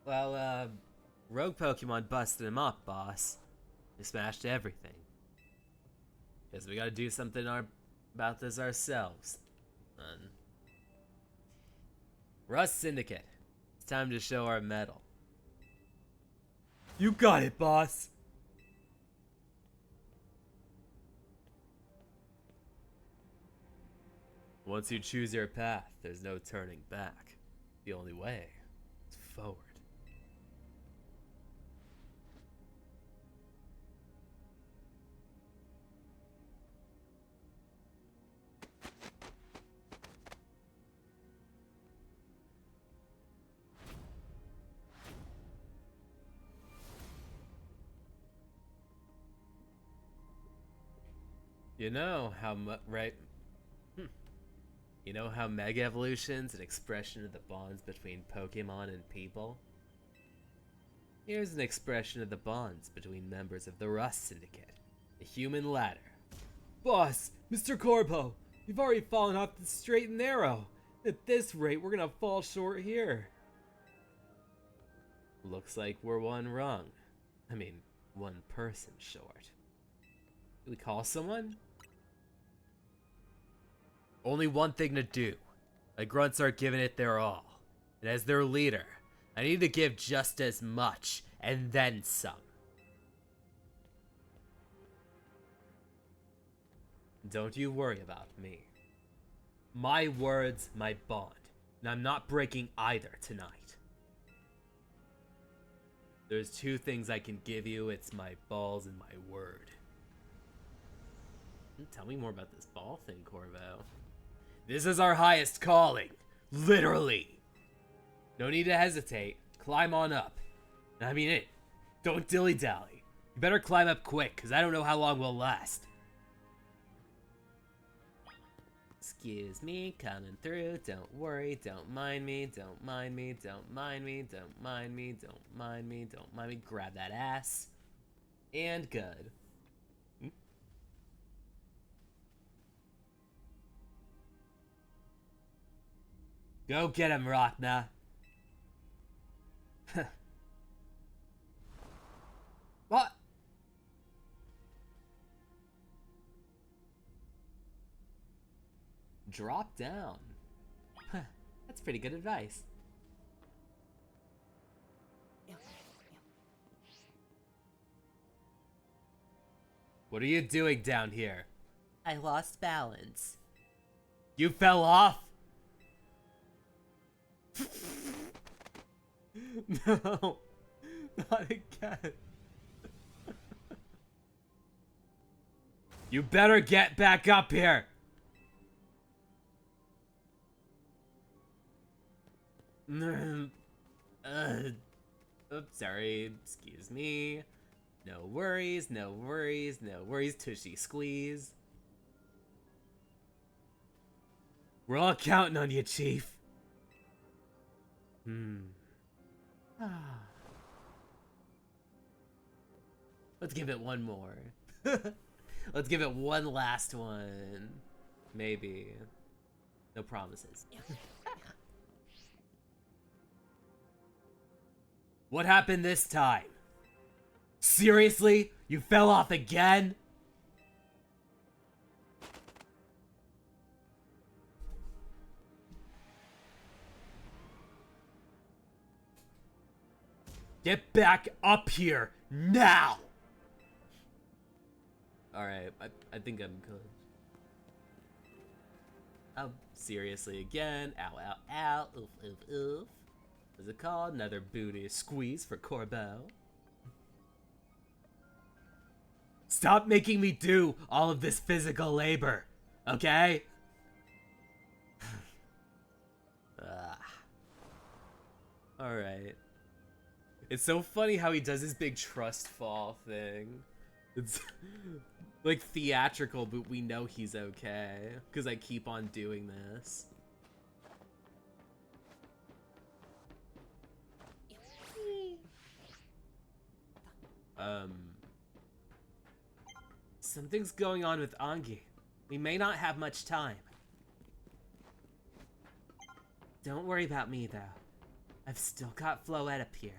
Well, rogue Pokemon busted him up, boss. We smashed everything. Guess we gotta do something about this ourselves. Rust Syndicate. time to show our mettle. You got it, boss. Once you choose your path, there's no turning back. The only way is forward. You know how right? You know how Mega Evolution's an expression of the bonds between Pokemon and people? Here's an expression of the bonds between members of the Rust Syndicate, the human ladder. Boss, Mr. Corbo, we've already fallen off the straight and narrow. At this rate, we're gonna fall short here. Looks like we're one person short. Do we call someone? Only one thing to do. My grunts are giving it their all. And as their leader, I need to give just as much, and then some. Don't you worry about me. My word's my bond, and I'm not breaking either tonight. There's two things I can give you, it's my balls and my word. Tell me more about this ball thing, Corvo. This is our highest calling. Literally. No need to hesitate. Climb on up. I mean it. Don't dilly-dally. You better climb up quick, because I don't know how long we'll last. Excuse me, coming through. Don't worry, don't mind me, don't mind me, don't mind me, don't mind me, don't mind me, don't mind me. Grab that ass. And good. Go get him, Rachna. What? Drop down. That's pretty good advice. What are you doing down here? I lost balance. You fell off? No, not again. You better get back up here. Oops, sorry, excuse me. No worries, no worries, no worries, tushy squeeze. We're all counting on you, Chief. Let's give it one more. Let's give it one last one. Maybe. No promises. What happened this time? Seriously? You fell off again? Get back up here now! Alright, I think I'm good. Oh, seriously again. Ow, ow, ow. Oof, oof, oof. What's it called? Another booty squeeze for Corbo. Stop making me do all of this physical labor, okay? Alright. It's so funny how he does his big trust fall thing. It's like theatrical, but we know he's okay because I keep on doing this. Something's going on with Angie. We may not have much time. Don't worry about me, though. I've still got Floette up here.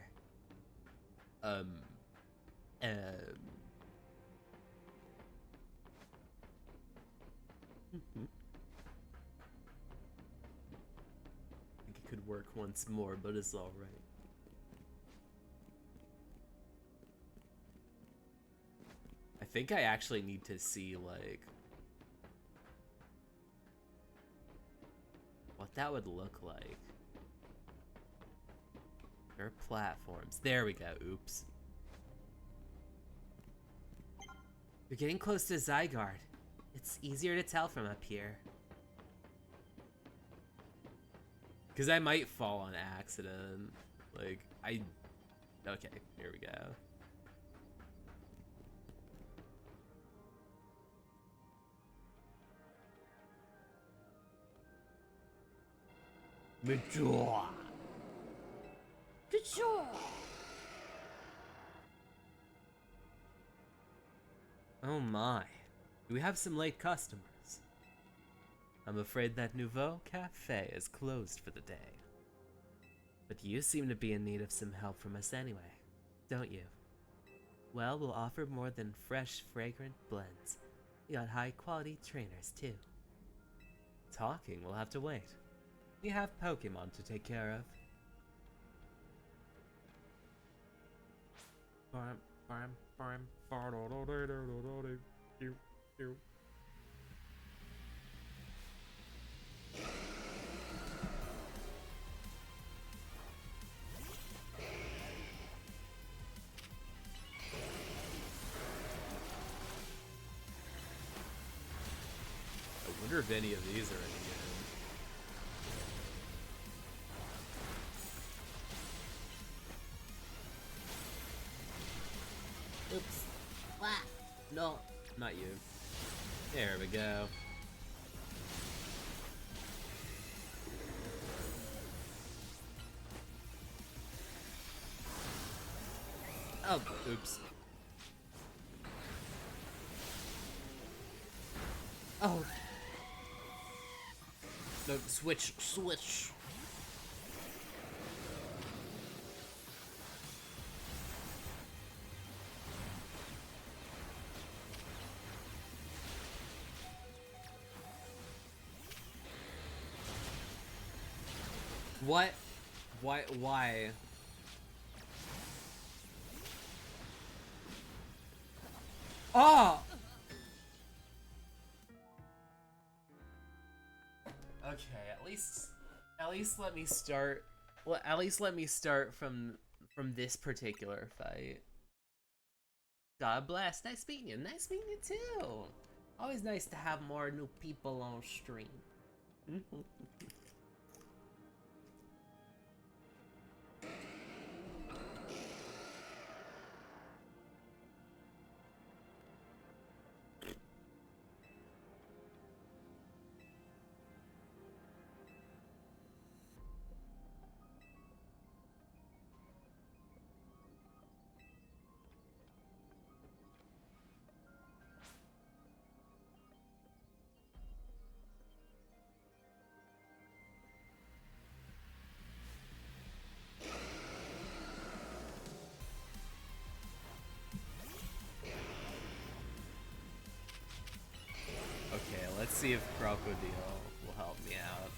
could work once more, but it's alright. I think I actually need to see, like, what that would look like. There are platforms. There we go. Oops. You're getting close to Zygarde. It's easier to tell from up here. Because I might fall on accident. Like, okay, here we go. Majoa. Oh my. Do we have some late customers? I'm afraid that Nouveau Cafe is closed for the day. But you seem to be in need of some help from us anyway, don't you? Well, we'll offer more than fresh, fragrant blends. We got high-quality trainers, too. Talking will have to wait. We have Pokemon to take care of. I wonder if any of these are any good. Oops. What? No. Not you. There we go. Oh, oops. Oh. No, switch. What? Why? Oh! Okay, at least let me start. Well, at least let me start from this particular fight. God bless. Nice meeting you. Nice meeting you too. Always nice to have more new people on stream. Okay, let's see if Crocodile will help me out.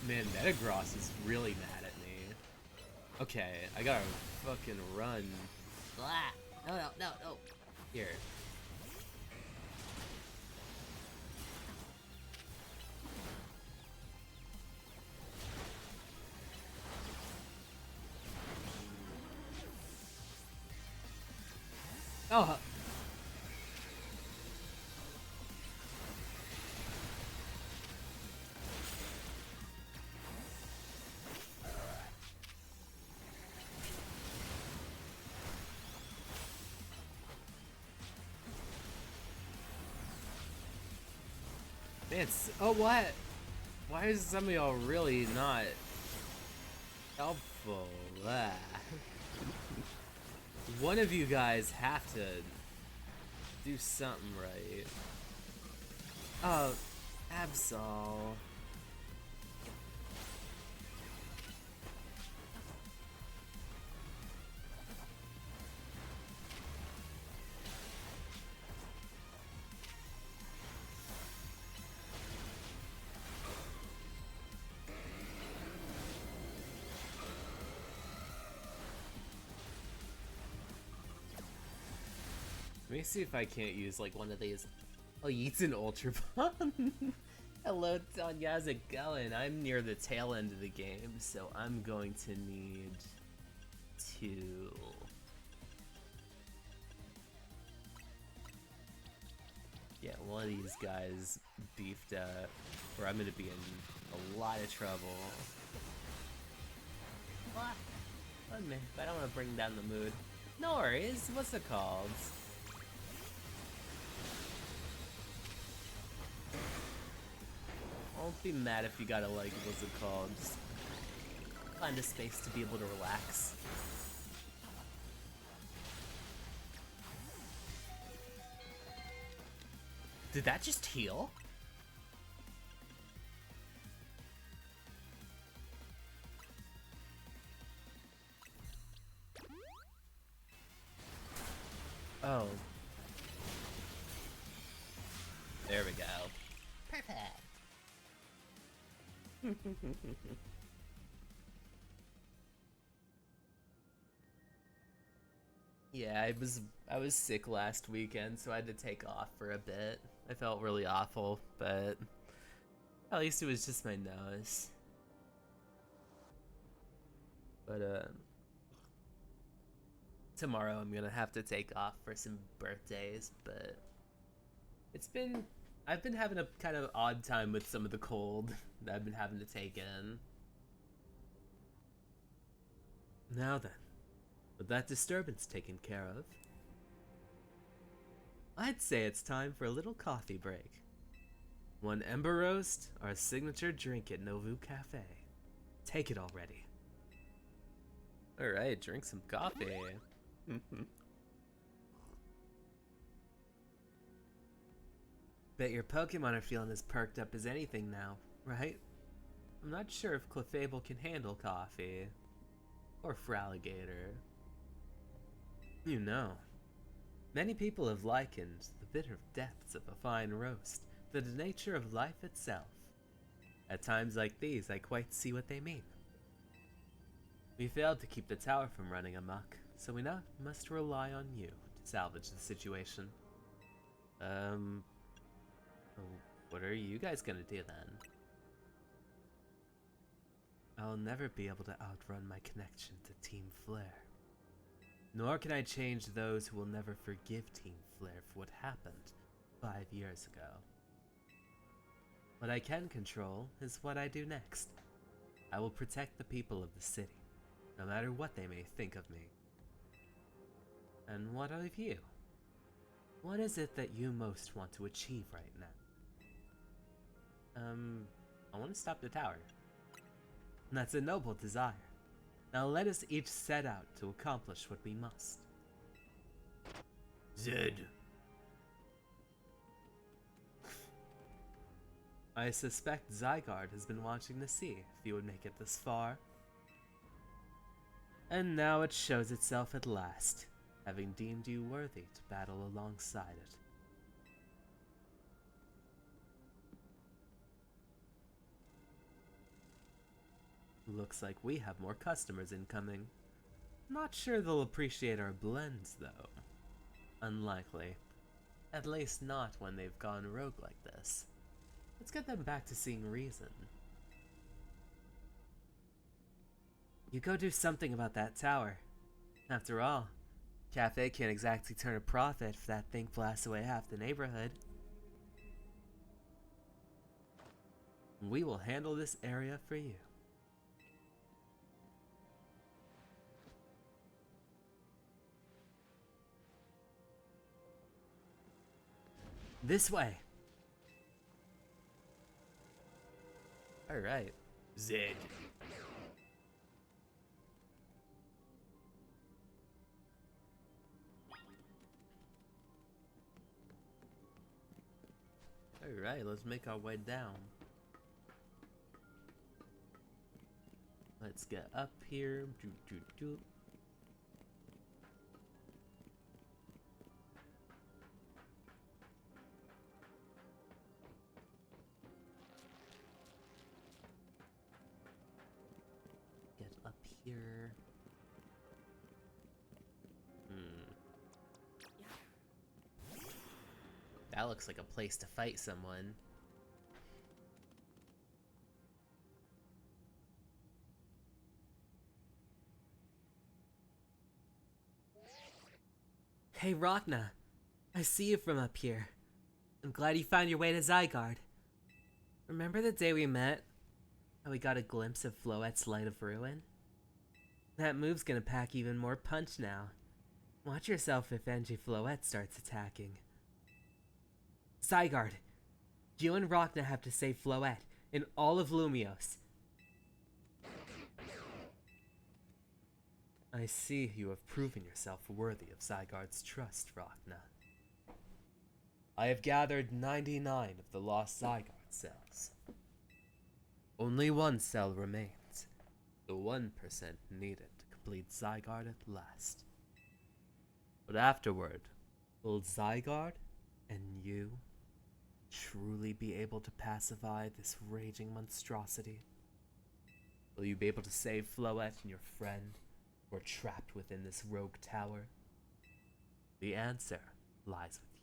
Man, Metagross is really mad at me. Okay, I gotta fucking run. Blah. No. Here. Oh. It's oh what? Why is some of y'all really not helpful? Ah. One of you guys have to do something right. Oh, Absol. Let me see if I can't use like one of these. Oh, Yeet's an Ultra Bond. Hello, Tanya, how's it going? I'm near the tail end of the game, so I'm going to need to get one of these guys beefed up, or I'm gonna be in a lot of trouble. What? Oh, man, I don't want to bring down the mood. No worries. What's it called? I won't be mad if you gotta like, what's it called? Just find a space to be able to relax. Did that just heal? Oh. There we go. Perfect. Yeah, I was sick last weekend, so I had to take off for a bit. I felt really awful, but at least it was just my nose. But tomorrow I'm gonna have to take off for some birthdays, but I've been having a kind of odd time with some of the cold that I've been having to take in. Now then, with that disturbance taken care of, I'd say it's time for a little coffee break. One Ember Roast, our signature drink at Novu Cafe. Take it already. Alright, drink some coffee. Bet your Pokemon are feeling as perked up as anything now, right? I'm not sure if Clefable can handle coffee. Or Fraligator. You know, many people have likened the bitter depths of a fine roast to the nature of life itself. At times like these, I quite see what they mean. We failed to keep the tower from running amok, so we now must rely on you to salvage the situation. What are you guys gonna do then? I'll never be able to outrun my connection to Team Flare. Nor can I change those who will never forgive Team Flare for what happened 5 years ago. What I can control is what I do next. I will protect the people of the city, no matter what they may think of me. And what of you? What is it that you most want to achieve right now? I want to stop the tower. And that's a noble desire. Now let us each set out to accomplish what we must. Zed. I suspect Zygarde has been watching to see if you would make it this far. And now it shows itself at last, having deemed you worthy to battle alongside it. Looks like we have more customers incoming. Not sure they'll appreciate our blends, though. Unlikely. At least not when they've gone rogue like this. Let's get them back to seeing reason. You go do something about that tower. After all, Cafe can't exactly turn a profit if that thing blasts away half the neighborhood. We will handle this area for you. This way! Alright. Zed. Alright, let's make our way down. Let's get up here. Get up here. That looks like a place to fight someone. Hey, Rachna. I see you from up here. I'm glad you found your way to Zygarde. Remember the day we met? How we got a glimpse of Floette's Light of Ruin? That move's gonna pack even more punch now. Watch yourself if Angie Floette starts attacking. Zygarde, you and Rachna have to save Floette in all of Lumios. I see you have proven yourself worthy of Zygarde's trust, Rachna. I have gathered 99 of the lost Zygarde cells. Only one cell remains, the 1% needed to complete Zygarde at last. But afterward, will Zygarde and you truly be able to pacify this raging monstrosity? Will you be able to save Floette and your friend, who are trapped within this rogue tower? The answer lies with you.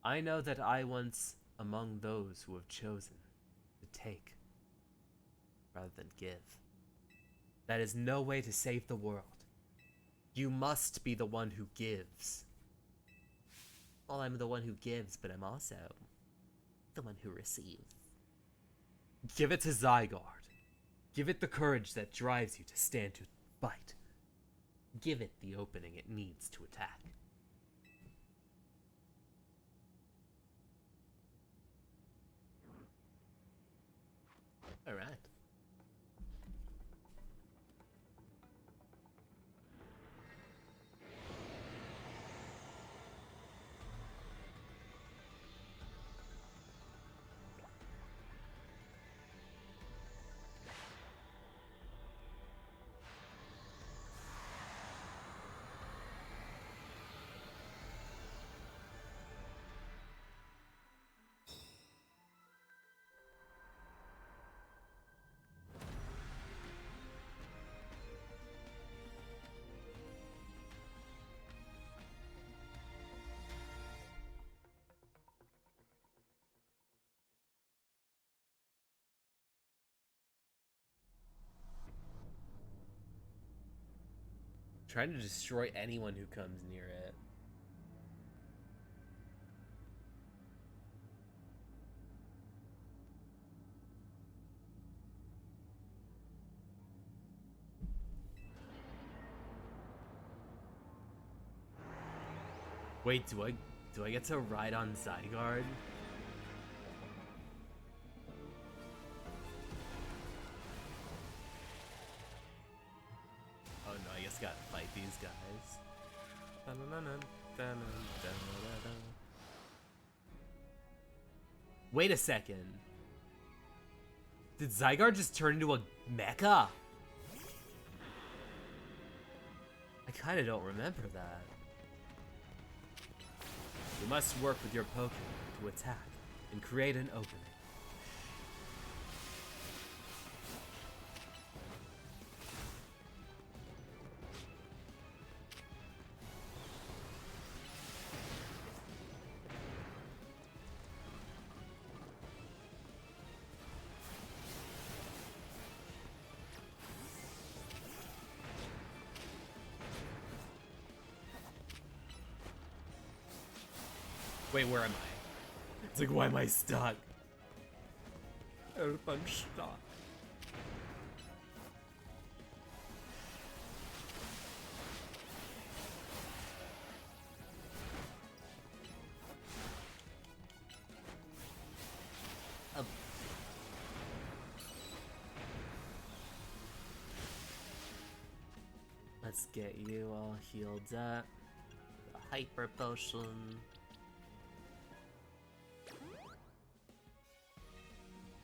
I know that I once among those who have chosen to take rather than give. That is no way to save the world. You must be the one who gives. Well, I'm the one who gives, but I'm also the one who receives. Give it to Zygarde. Give it the courage that drives you to stand to fight. Give it the opening it needs to attack. Alright. Trying to destroy anyone who comes near it. Wait, do I get to ride on Zygarde? Oh no, I guess gotta fight these guys. Wait a second. Did Zygarde just turn into a mecha? I kinda don't remember that. You must work with your Pokemon to attack and create an opening. Wait, where am I? It's like, why am I stuck? I'm stuck. Let's get you all healed up. A hyper potion.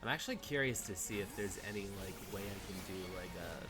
I'm actually curious to see if there's any like way I can do like a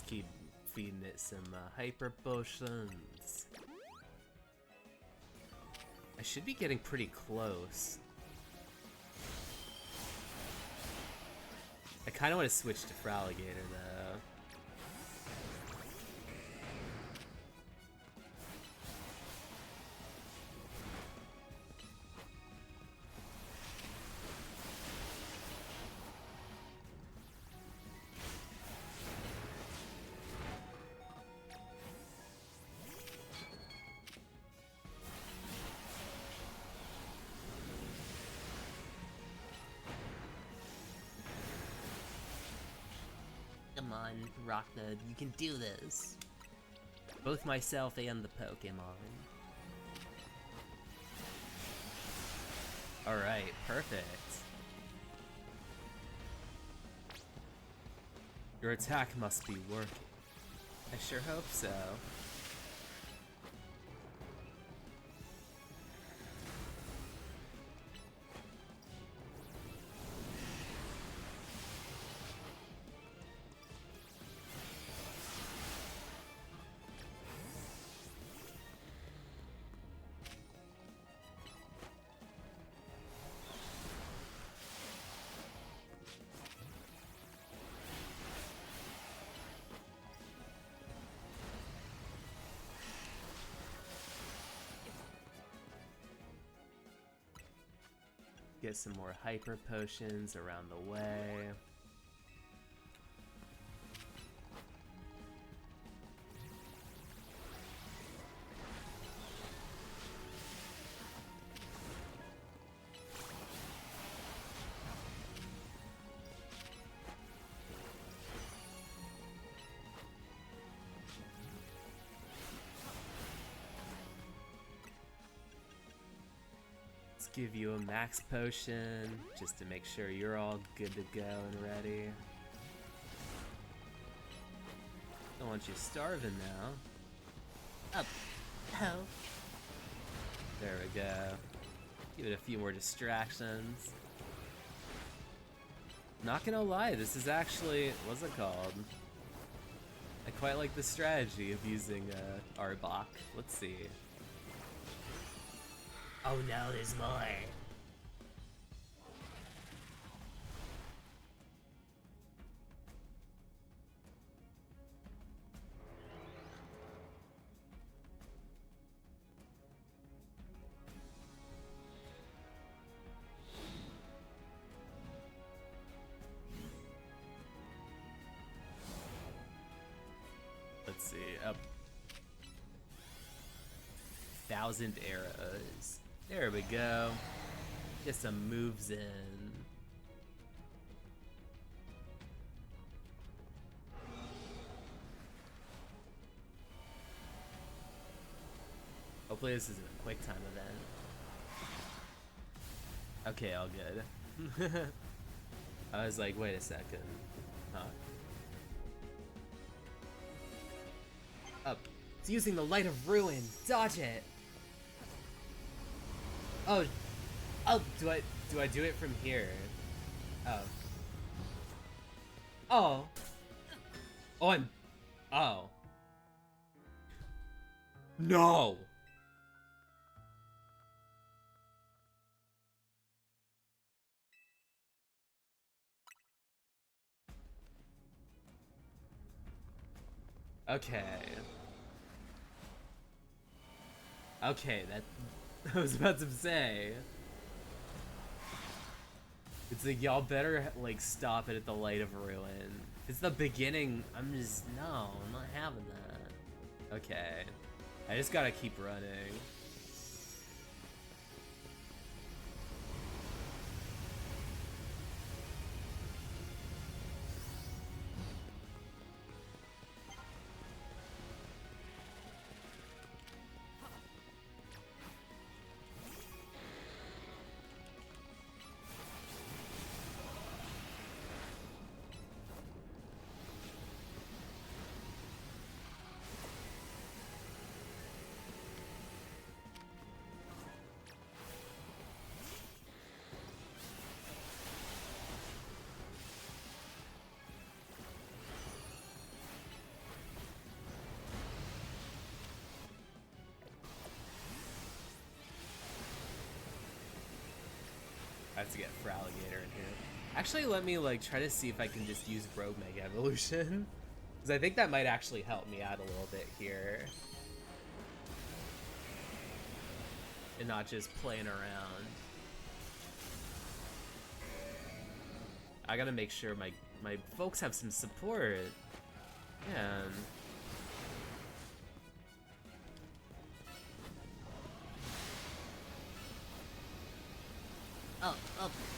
keep feeding it some hyper potions. I should be getting pretty close. I kind of want to switch to Fraligator though. Come on, Rocknode, you can do this. Both myself and the Pokemon. Alright, perfect. Your attack must be working. I sure hope so. Get some more hyper potions around the way. Give you a max potion just to make sure you're all good to go and ready. Don't want you starving now. Up. Oh. There we go. Give it a few more distractions. Not gonna lie, this is actually, what's it called? I quite like the strategy of using Arbok. Let's see. Oh no, there's more. Let's see, up 1,000 arrows. There we go. Get some moves in. Hopefully this isn't a quick time event. Okay, all good. I was like, wait a second. Huh. Up. It's using the Light of Ruin. Dodge it. Oh, do I do it from here? Oh. Oh. Oh, oh. No! Okay. Okay, I was about to say. It's like, y'all better, like, stop it at the light of ruin. If it's the beginning, I'm not having that. Okay. I just gotta keep running. I have to get Fraligator in here. Actually, let me like try to see if I can just use Rogue Mega Evolution. Because I think that might actually help me out a little bit here. And not just playing around. I gotta make sure my folks have some support. Man.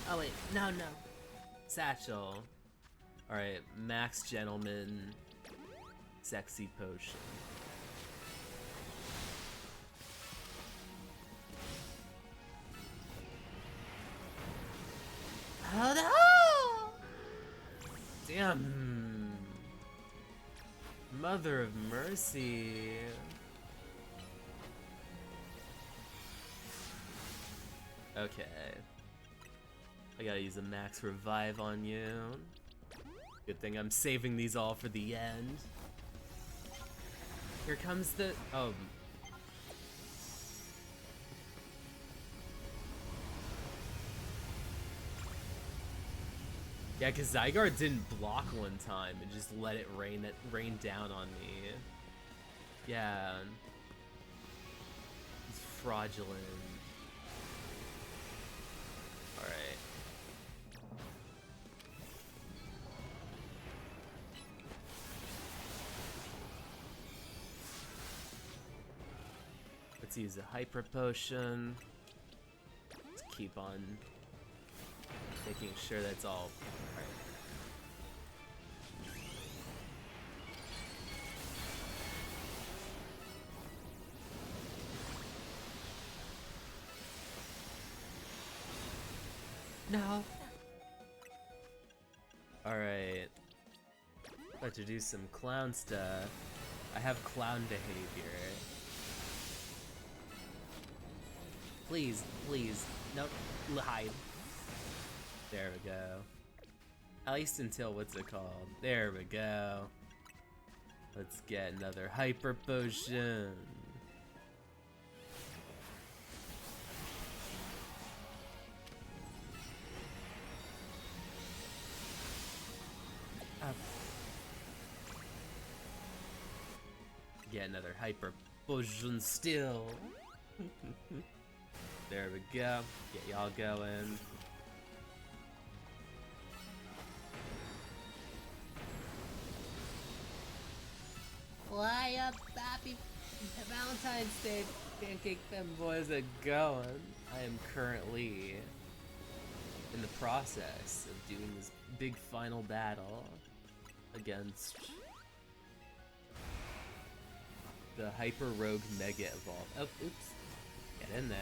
Oh wait, no. Satchel. Alright, Max Gentleman. Sexy Potion. Oh no! Damn. Mother of mercy. Okay. I gotta use a max revive on you. Good thing I'm saving these all for the end. Here comes the... oh. Yeah, because Zygarde didn't block one time and just let it rain down on me. Yeah. It's fraudulent. Alright. Let's use a Hyper Potion. Let's keep on making sure that's all right. No. Alright. About to do some clown stuff. I have clown behavior. Please, please. Nope. Hide. There we go. At least until, what's it called? There we go. Let's get another Hyper Potion. Up. Get another Hyper Potion still. There we go. Get y'all going. Fly up, happy Valentine's Day, pancake femboys are going. I am currently in the process of doing this big final battle against the Hyper Rogue Mega Evolve. Oh, oops. Get in there.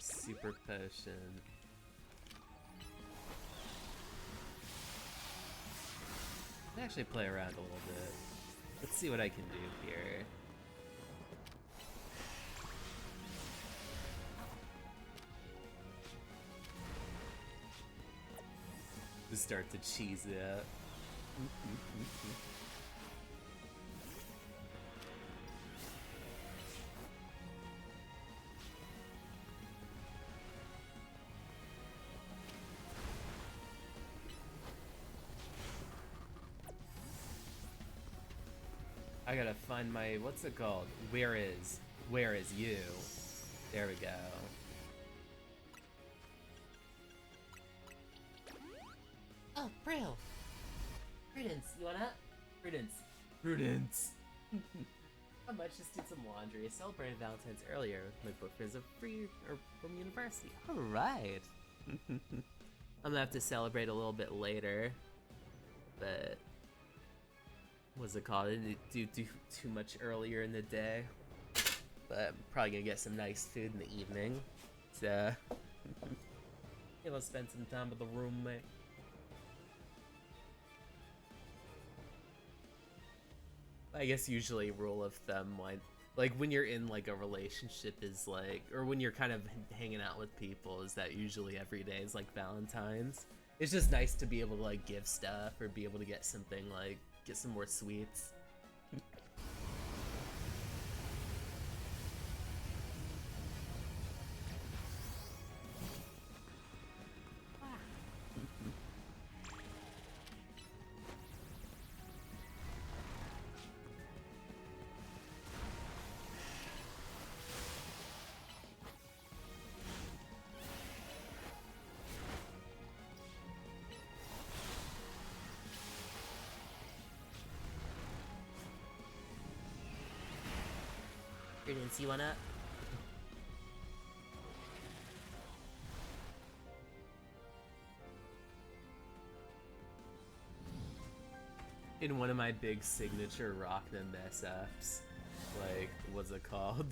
Super potion. I'll actually play around a little bit. Let's see what I can do here. To start to cheese it up. I gotta find my, what's it called? Where is you? There we go. Oh, Brill! Prudence, you want up? Prudence. Prudence! I might just did some laundry. I celebrated Valentine's earlier with my boyfriends from university. Alright! I'm gonna have to celebrate a little bit later. But what's it called? I didn't do too much earlier in the day. But I'm probably gonna get some nice food in the evening. So able to spend some time with the roommate. I guess usually rule of thumb, like when you're in like a relationship is like, or when you're kind of hanging out with people, is that usually every day is like Valentine's. It's just nice to be able to like give stuff or be able to get something like, get some more sweets. Prudence, you wanna? In one of my big signature rock them mess ups, like, what's it called?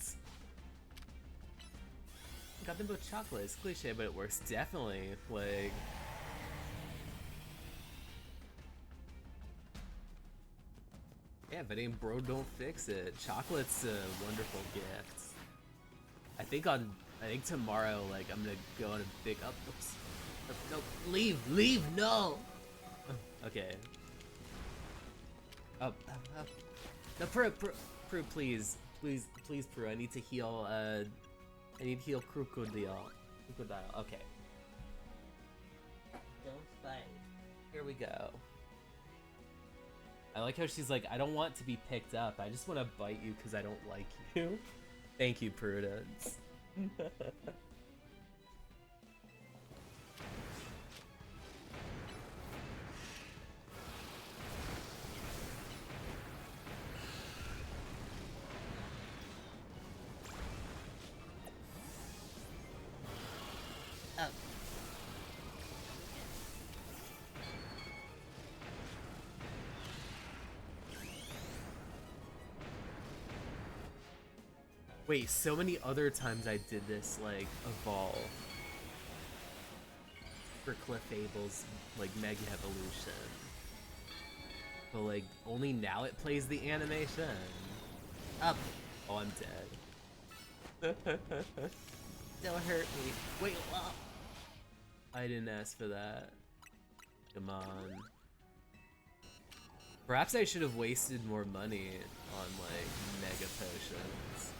Got them both chocolate. It's cliche, but it works definitely. Like, yeah, if it ain't bro, don't fix it. Chocolate's a wonderful gift. I think tomorrow, like, I'm gonna go on a big up. Oops. No, leave, no. Okay. Up. No, Prue, please, Prue. I need to heal. I need to heal Crocodile. Okay. Don't fight. Here we go. I like how she's like, I don't want to be picked up. I just want to bite you because I don't like you. Thank you, Prudence. Up. Wait, so many other times I did this, like, evolve. For Clefable's, like, Mega Evolution. But, like, only now it plays the animation. Up! Oh, I'm dead. Don't hurt me. Wait, whoa! I didn't ask for that. Come on. Perhaps I should have wasted more money on, like, Mega Potions.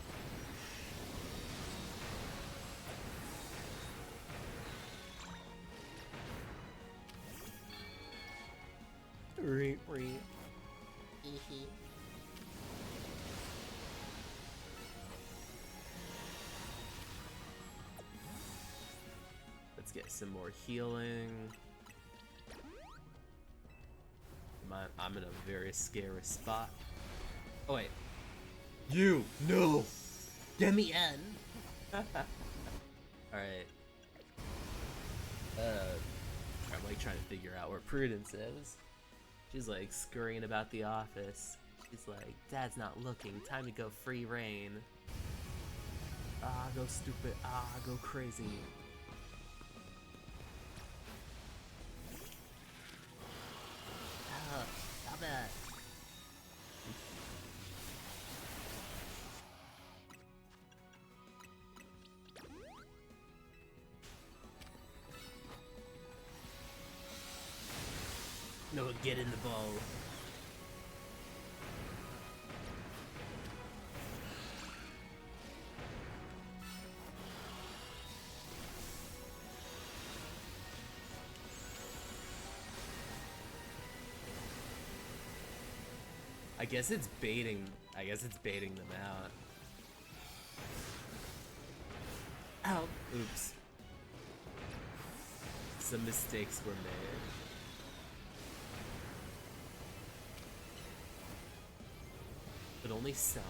Let's get some more healing. I'm in a very scary spot. Oh wait. You! No! Get me in! Alright. I'm like trying to figure out where Prudence is. She's like scurrying about the office. She's like, Dad's not looking, time to go free reign. Ah, go stupid. Ah, go crazy. Oh, stop it. No, get in the bowl. I guess it's baiting. I guess it's baiting them out. Ow. Oops. Some mistakes were made. But only some.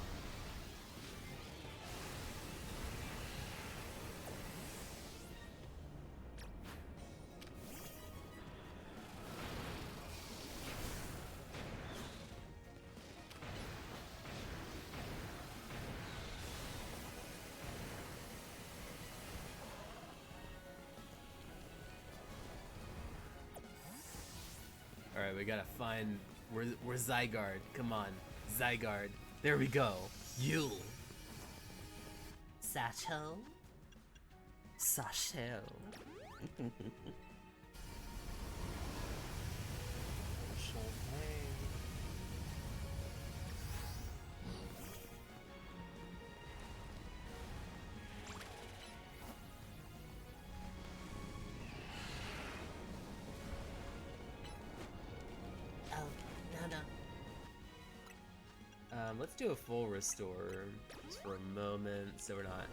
Alright, we gotta find... We're Zygarde. Come on. Zygarde. There we go. Yule. Satchel. Satchel. Let's do a full restore just for a moment so we're not...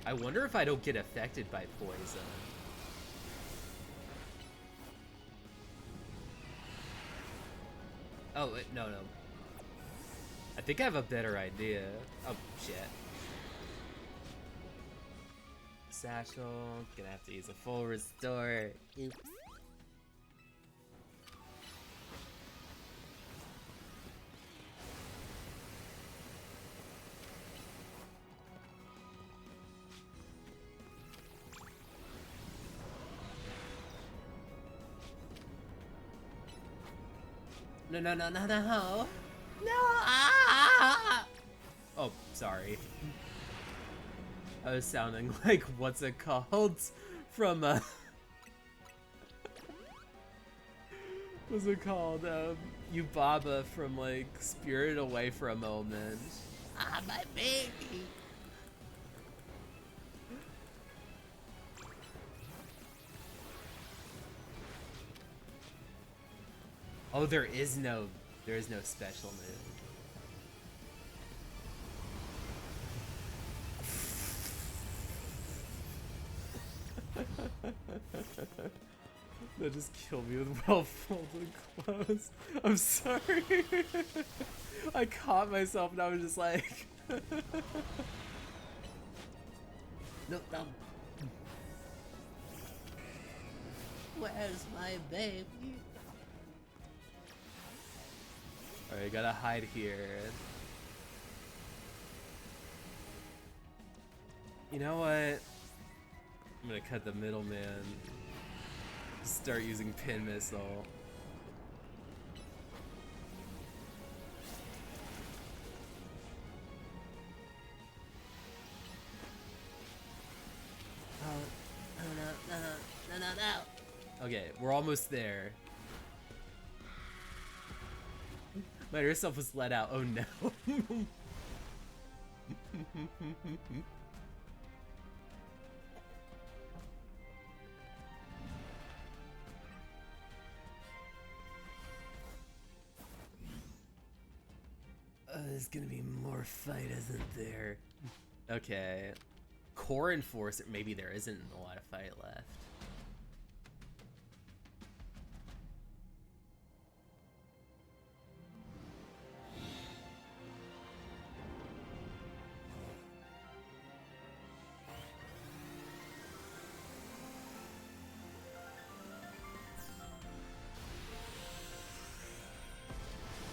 I wonder if I don't get affected by poison. Oh, wait, no. I think I have a better idea. Oh, shit. Satchel, gonna have to use a full restore. Oops. No. No! Ah! Oh, sorry. I was sounding like, what's it called? From, what's it called? Yubaba from, like, Spirit Away for a moment. Ah, my baby! Oh, there is no special move. That just killed me with well-folded clothes. I'm sorry. I caught myself and I was just like... No. Where's my baby? Alright, I gotta hide here. You know what? I'm gonna cut the middleman. Start using pin missile. Oh, no. Okay, we're almost there. My other self was let out. Oh no. There's gonna be more fight, isn't there? Okay. Core Enforcer. Maybe there isn't a lot of fight left.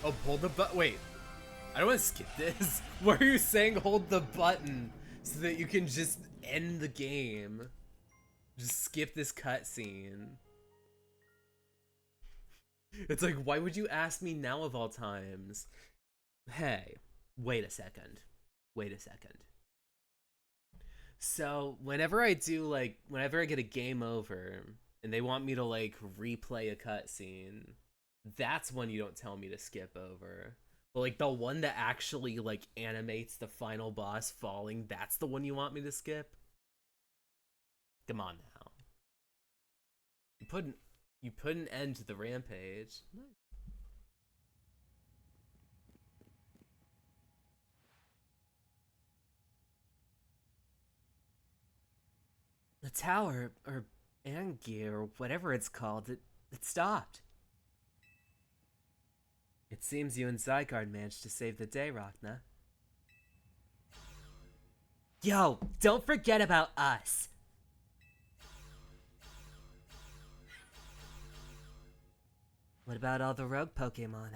Oh, hold the button. Wait, I don't want to skip this. Why are you saying hold the button so that you can just end the game? Just skip this cutscene. It's like, why would you ask me now of all times? Hey, wait a second. Wait a second. So, whenever I get a game over and they want me to, like, replay a cutscene, that's when you don't tell me to skip over. But, like, the one that actually, like, animates the final boss falling, that's the one you want me to skip? Come on now. You put an end to the rampage. Nice. The tower, or Angie, or whatever it's called, it stopped. It seems you and Zygarde managed to save the day, Rachna. Yo, don't forget about us! What about all the rogue Pokemon?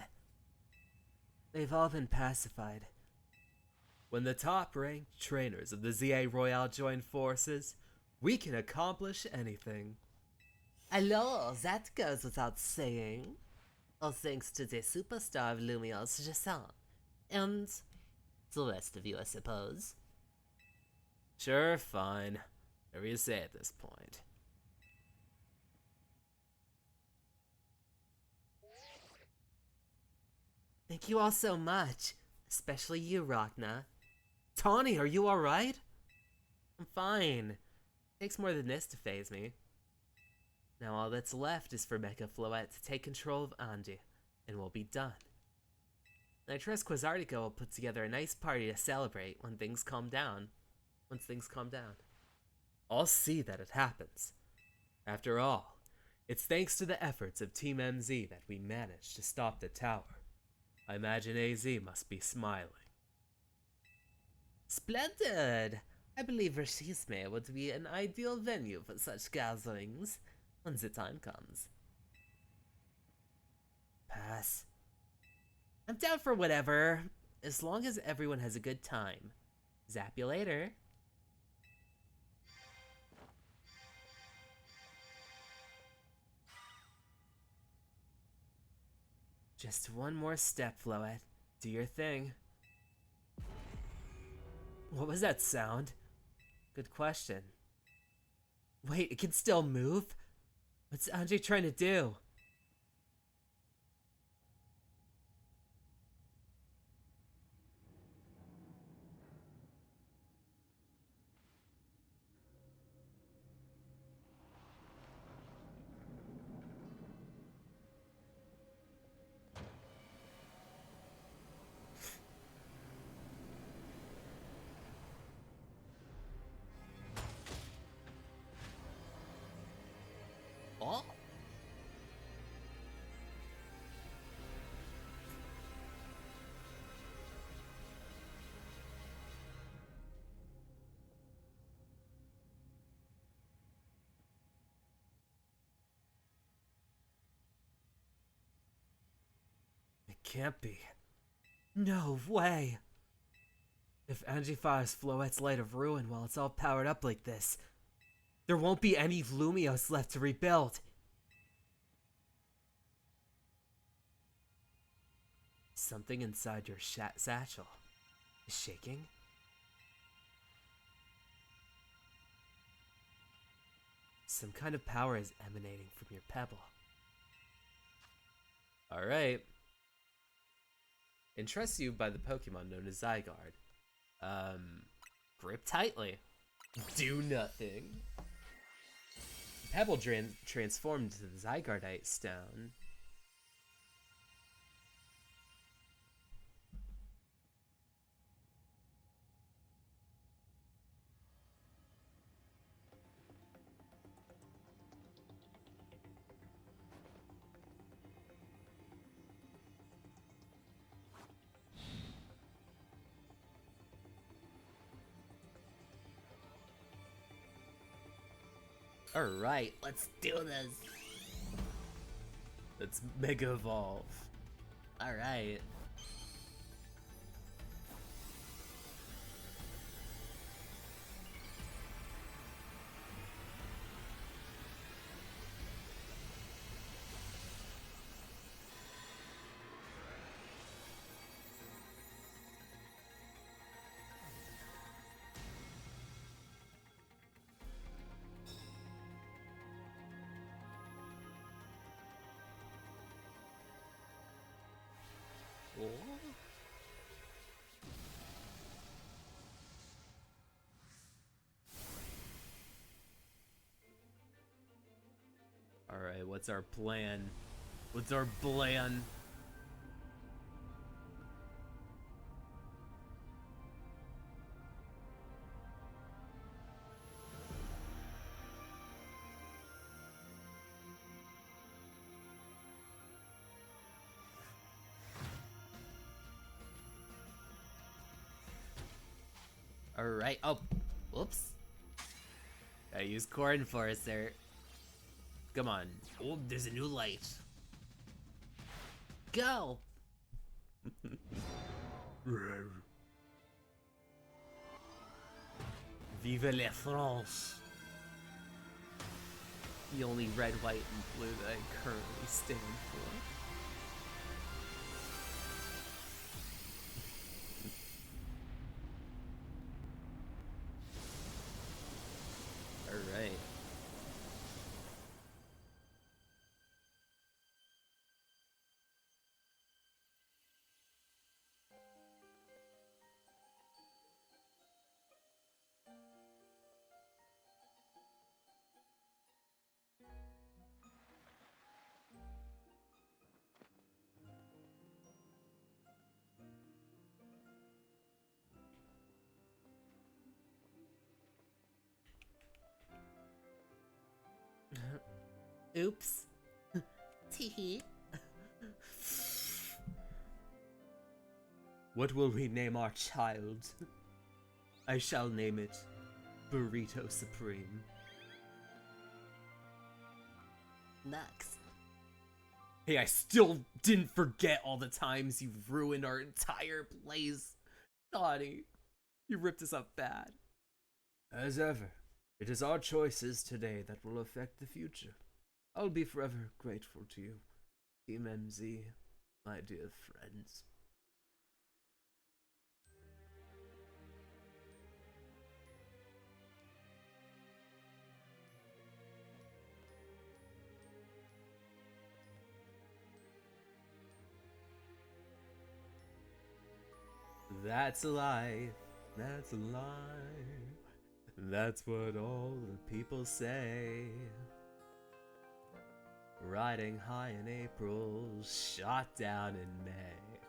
They've all been pacified. When the top-ranked trainers of the ZA Royale join forces, we can accomplish anything. Alors, that goes without saying. All thanks to the superstar of Lumiose Jasson. And the rest of you, I suppose. Sure, fine. Whatever you say at this point. Thank you all so much. Especially you, Rachna. Tawny, are you alright? I'm fine. Takes more than this to phase me. Now all that's left is for Mecha Floette to take control of Andy, and we'll be done. And I trust Quasartico will put together a nice party to celebrate when things calm down. Once things calm down. I'll see that it happens. After all, it's thanks to the efforts of Team MZ that we managed to stop the tower. I imagine AZ must be smiling. Splendid! I believe Rashisme would be an ideal venue for such gatherings, when the time comes. Pass. I'm down for whatever, as long as everyone has a good time. Zap you later. Just one more step, Floette. Do your thing. What was that sound? Good question. Wait, it can still move? What's Andre trying to do? Oh? It can't be. No way! If Angie fires Floette's Light of Ruin while it's all powered up like this, there won't be any Lumios left to rebuild. Something inside your satchel is shaking? Some kind of power is emanating from your pebble. Alright. Entrusts you by the Pokemon known as Zygarde. Grip tightly. Do nothing. Pebble transformed into the Zygardeite stone. Alright, let's do this. Let's Mega Evolve. Alright. Oh. Alright, what's our plan? What's our plan? Alright. Oh, whoops. I use Core Enforcer. Come on. Oh, there's a new light. Go! Vive la France! The only red, white, and blue that I currently stand for. Alright. Oops. Teehee. What will we name our child? I shall name it Burrito Supreme. Next. Hey, I still didn't forget all the times you ruined our entire place. Donnie, you ripped us up bad. As ever, it is our choices today that will affect the future. I'll be forever grateful to you, Team MZ, my dear friends. That's life, that's life, that's what all the people say. Riding high in April, shot down in May.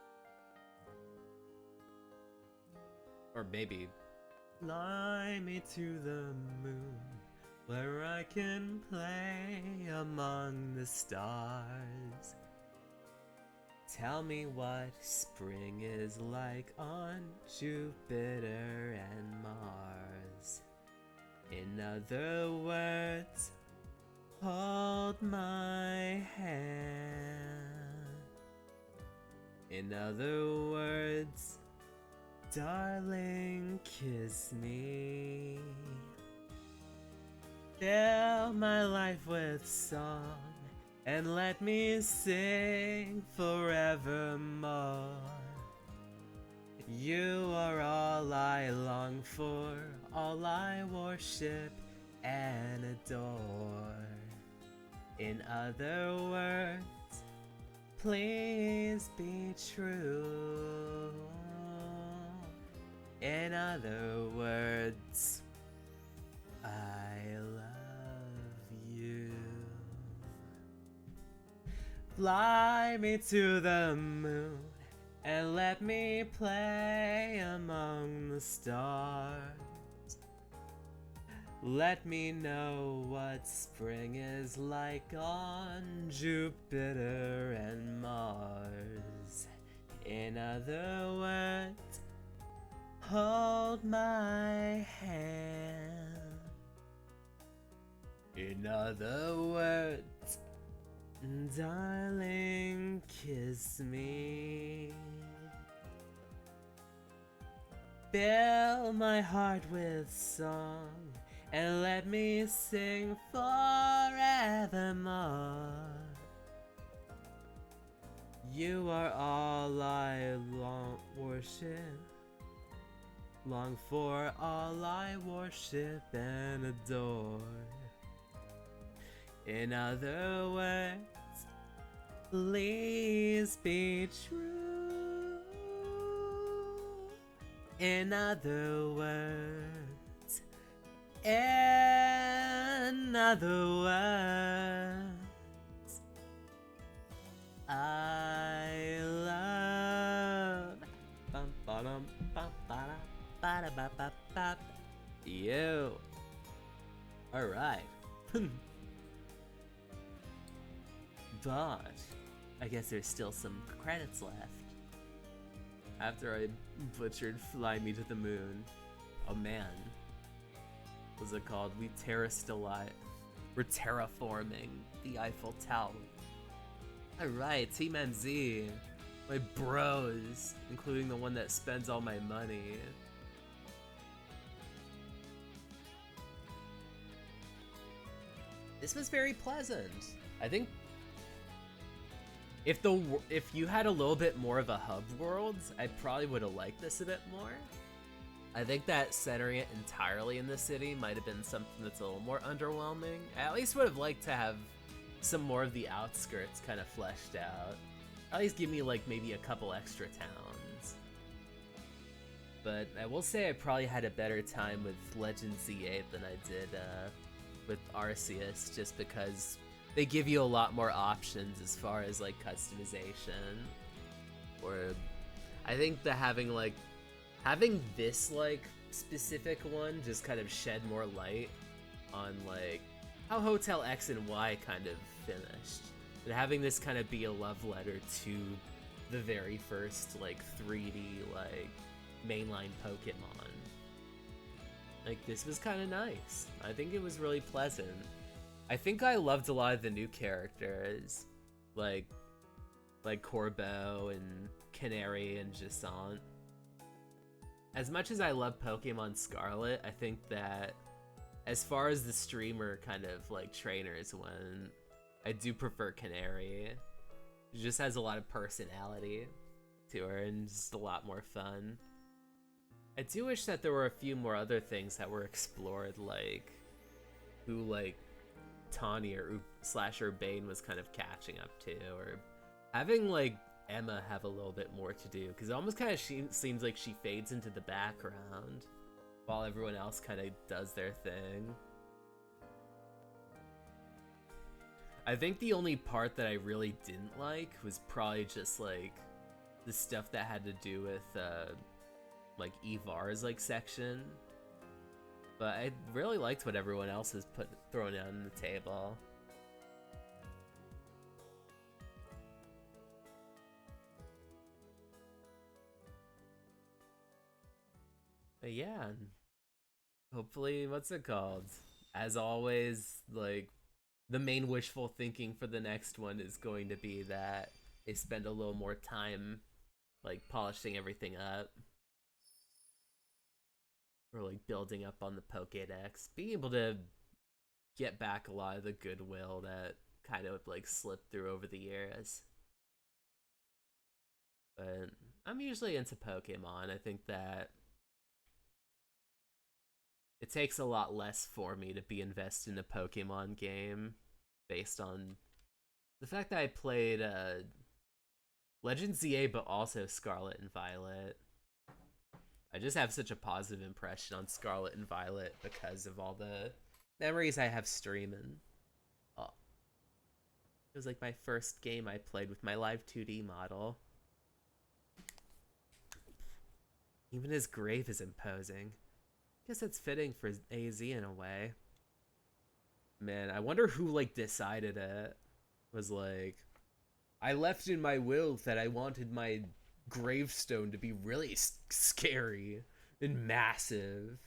Or maybe, fly me to the moon, where I can play among the stars. Tell me what spring is like on Jupiter and Mars. In other words, hold my hand. In other words, darling, kiss me. Fill my life with song and let me sing forevermore. You are all I long for, all I worship and adore. In other words, please be true. In other words, I love you. Fly me to the moon and let me play among the stars. Let me know what spring is like on Jupiter and Mars. In other words, hold my hand. In other words, darling, kiss me. Fill my heart with song and let me sing forevermore. You are all I long for, all I worship and adore. In other words, please be true. In other words, I love you. Alright. But I guess there's still some credits left. After I butchered Fly Me to the Moon. Oh man. What's it called? We're terraforming the Eiffel Tower. Alright, Team MZ. My bros, including the one that spends all my money. This was very pleasant. I think if you had a little bit more of a hub world, I probably would have liked this a bit more. I think that centering it entirely in the city might have been something that's a little more underwhelming. I at least would have liked to have some more of the outskirts kind of fleshed out. At least give me like maybe a couple extra towns. But I will say I probably had a better time with Legend Z8 than I did with Arceus, just because they give you a lot more options as far as like customization. Or I think that having this like specific one just kind of shed more light on like how Hotel X and Y kind of finished. And having this kind of be a love letter to the very first like 3D like mainline Pokemon. Like this was kind of nice. I think it was really pleasant. I think I loved a lot of the new characters, like Corbeau and Canary and Gisant. As much as I love Pokemon Scarlet, I think that as far as the streamer kind of like trainers went, I do prefer Canary. She just has a lot of personality to her and just a lot more fun. I do wish that there were a few more other things that were explored, like who like Tawny or Urbane was kind of catching up to, or having like Emma have a little bit more to do, because it almost kind of seems like she fades into the background while everyone else kind of does their thing. I think the only part that I really didn't like was probably just like the stuff that had to do with like Ivar's like section. But I really liked what everyone else has thrown down on the table. But yeah, hopefully, what's it called? As always, like, the main wishful thinking for the next one is going to be that they spend a little more time, like, polishing everything up. Or, like, building up on the Pokédex. Being able to get back a lot of the goodwill that kind of, like, slipped through over the years. But I'm usually into Pokemon. I think that it takes a lot less for me to be invested in a Pokemon game based on the fact that I played Legend ZA but also Scarlet and Violet. I just have such a positive impression on Scarlet and Violet because of all the memories I have streaming. Oh. It was like my first game I played with my live 2D model. Even his grave is imposing. Guess it's fitting for AZ in a way. Man, I wonder who like decided it. Was like, I left in my will that I wanted my gravestone to be really scary and massive.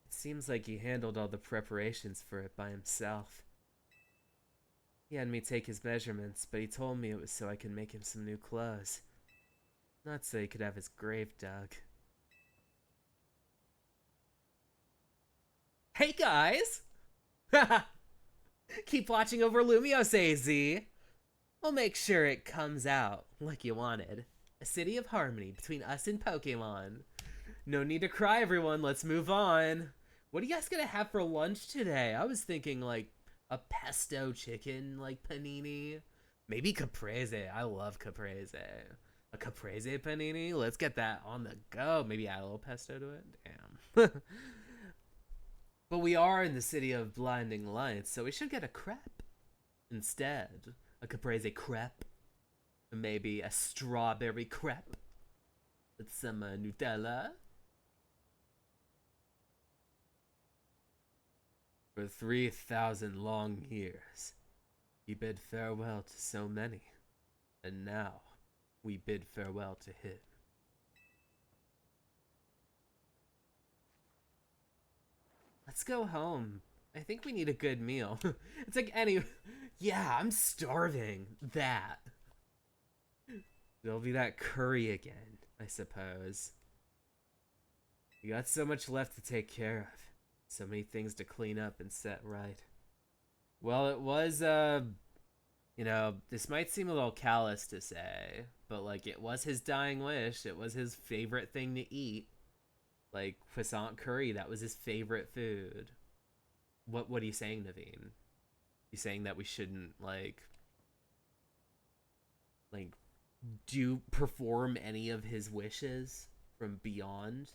It seems like he handled all the preparations for it by himself. He had me take his measurements, but he told me it was so I could make him some new clothes. Not so he could have his grave dug. Hey guys! Keep watching over Lumios AZ. We'll make sure it comes out like you wanted. A city of harmony between us and Pokemon. No need to cry, everyone. Let's move on. What are you guys gonna have for lunch today? I was thinking like a pesto chicken, like panini. Maybe caprese. I love caprese. A caprese panini. Let's get that on the go. Maybe add a little pesto to it. Damn. But we are in the city of blinding lights, so we should get a crepe instead. A caprese crepe. Maybe a strawberry crepe with some Nutella. For 3,000 long years, he bid farewell to so many, and now we bid farewell to him. Let's go home. I think we need a good meal. It's like any... Yeah, I'm starving. That. There'll be that curry again, I suppose. We got so much left to take care of. So many things to clean up and set right. Well, it was, you know, this might seem a little callous to say, but, like, it was his dying wish. It was his favorite thing to eat. Like, croissant curry, that was his favorite food. What are you saying, Naveen? You saying that we shouldn't, like, do perform any of his wishes from beyond?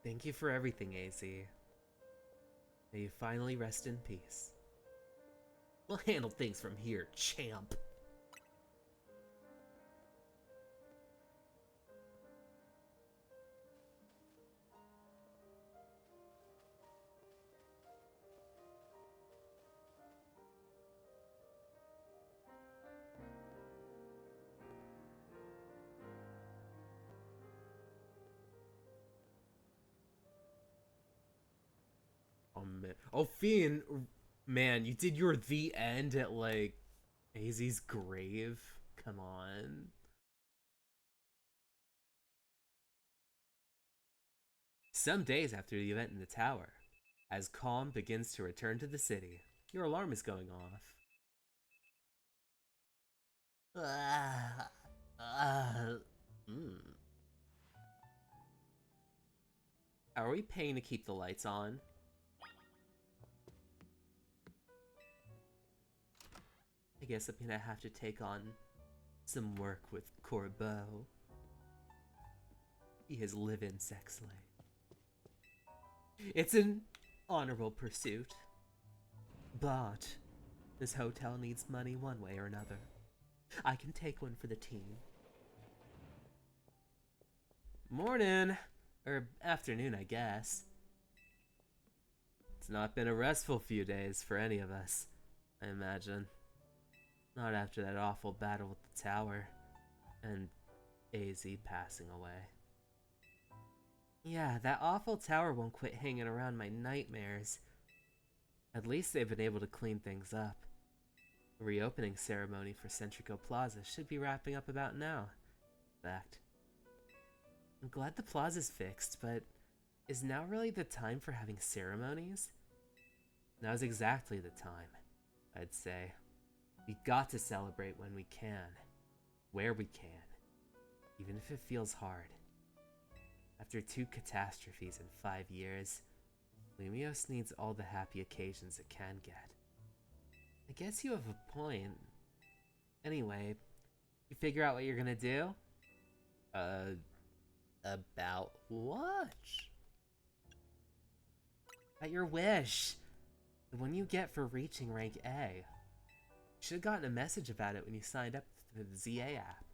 Thank you for everything, AZ. May you finally rest in peace. We'll handle things from here, champ. Oh man. Oh, Fiend, man, you did your the end at like AZ's grave. Come on. Some days after the event in the tower, as calm begins to return to the city, your alarm is going off. Mm. Are we paying to keep the lights on? I guess I'm gonna have to take on some work with Corbeau. He has live-in sex slave. It's an honorable pursuit. But this hotel needs money one way or another. I can take one for the team. Morning! Or afternoon, I guess. It's not been a restful few days for any of us, I imagine. Not after that awful battle with the tower, and AZ passing away. Yeah, that awful tower won't quit hanging around my nightmares. At least they've been able to clean things up. The reopening ceremony for Centrico Plaza should be wrapping up about now. In fact, I'm glad the plaza's fixed, but is now really the time for having ceremonies? Now's exactly the time, I'd say. We got to celebrate when we can, where we can, even if it feels hard. After 2 catastrophes in 5 years, Lumios needs all the happy occasions it can get. I guess you have a point. Anyway, you figure out what you're gonna do? About what? At your wish. The one you get for reaching rank A. You should have gotten a message about it when you signed up to the ZA app.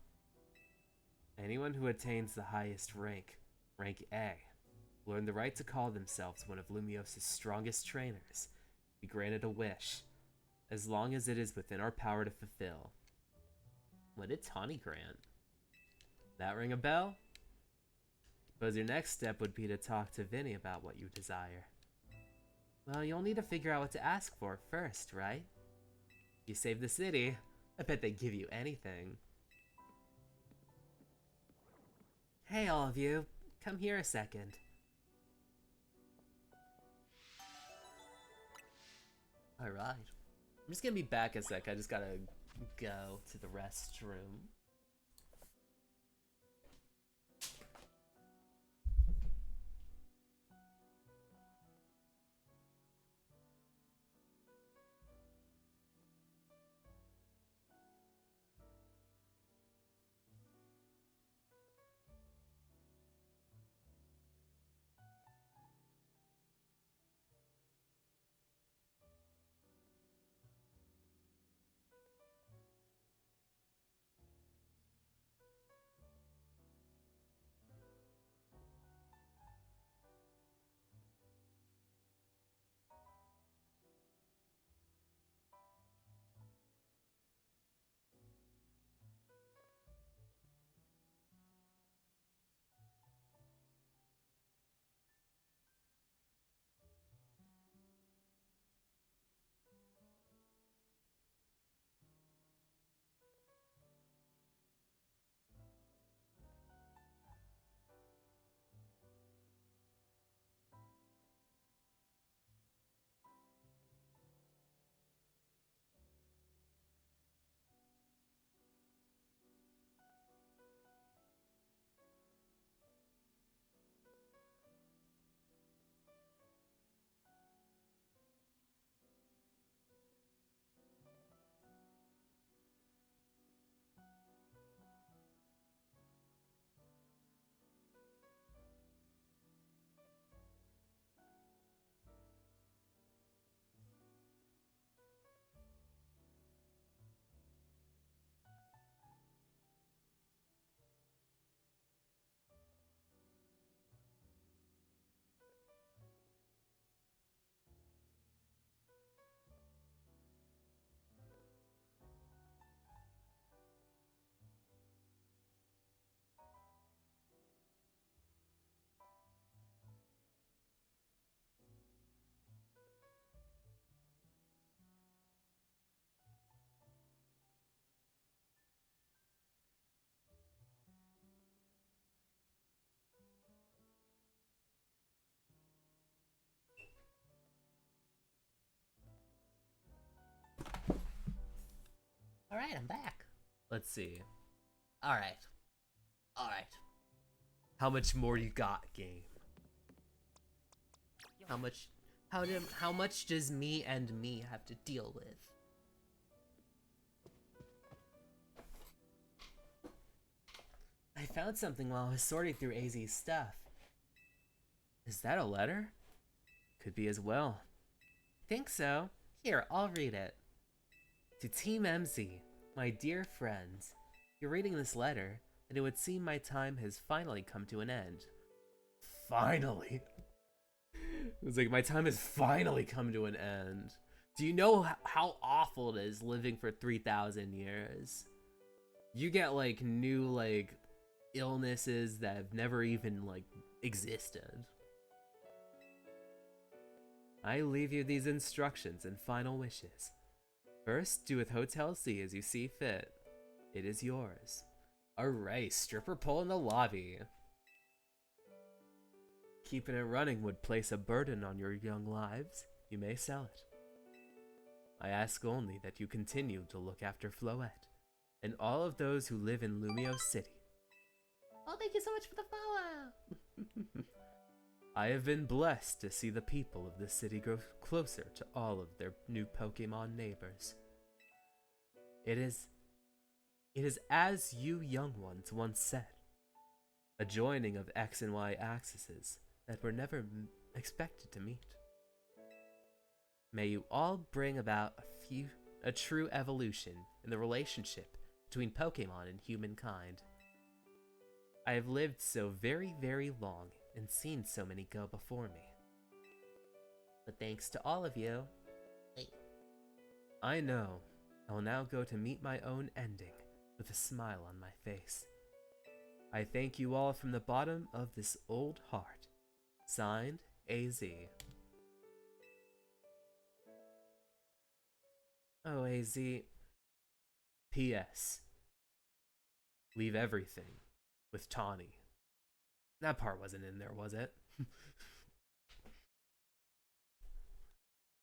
Anyone who attains the highest rank, rank A, will earn the right to call themselves one of Lumios' strongest trainers, be granted a wish, as long as it is within our power to fulfill. What did Tawny grant? That ring a bell? Suppose your next step would be to talk to Vinny about what you desire. Well, you'll need to figure out what to ask for first, right? You save the city, I bet they give you anything. Hey, all of you, come here a second. Alright. I'm just gonna be back a sec, I just gotta go to the restroom. Alright, I'm back. Let's see. Alright. Alright. How much more you got, game? How much does me and me have to deal with? I found something while I was sorting through AZ's stuff. Is that a letter? Could be as well. Think so. Here, I'll read it. To Team MZ, my dear friends, you're reading this letter, and it would seem my time has finally come to an end. Finally! It was like, my time has finally come to an end. Do you know how awful it is living for 3,000 years? You get, like, new, like, illnesses that have never even, like, existed. I leave you these instructions and final wishes. First, do with Hotel C as you see fit. It is yours. Alright, stripper pole in the lobby. Keeping it running would place a burden on your young lives. You may sell it. I ask only that you continue to look after Floette and all of those who live in Lumio City. Oh, thank you so much for the follow! I have been blessed to see the people of this city grow closer to all of their new Pokemon neighbors. It is as you young ones once said, a joining of X and Y axes that were never expected to meet. May you all bring about a true evolution in the relationship between Pokemon and humankind. I have lived so very, very long and seen so many go before me. But thanks to all of you, I know. I will now go to meet my own ending with a smile on my face. I thank you all from the bottom of this old heart. Signed, AZ. Oh, AZ. P.S. Leave everything with Tawny. That part wasn't in there, was it?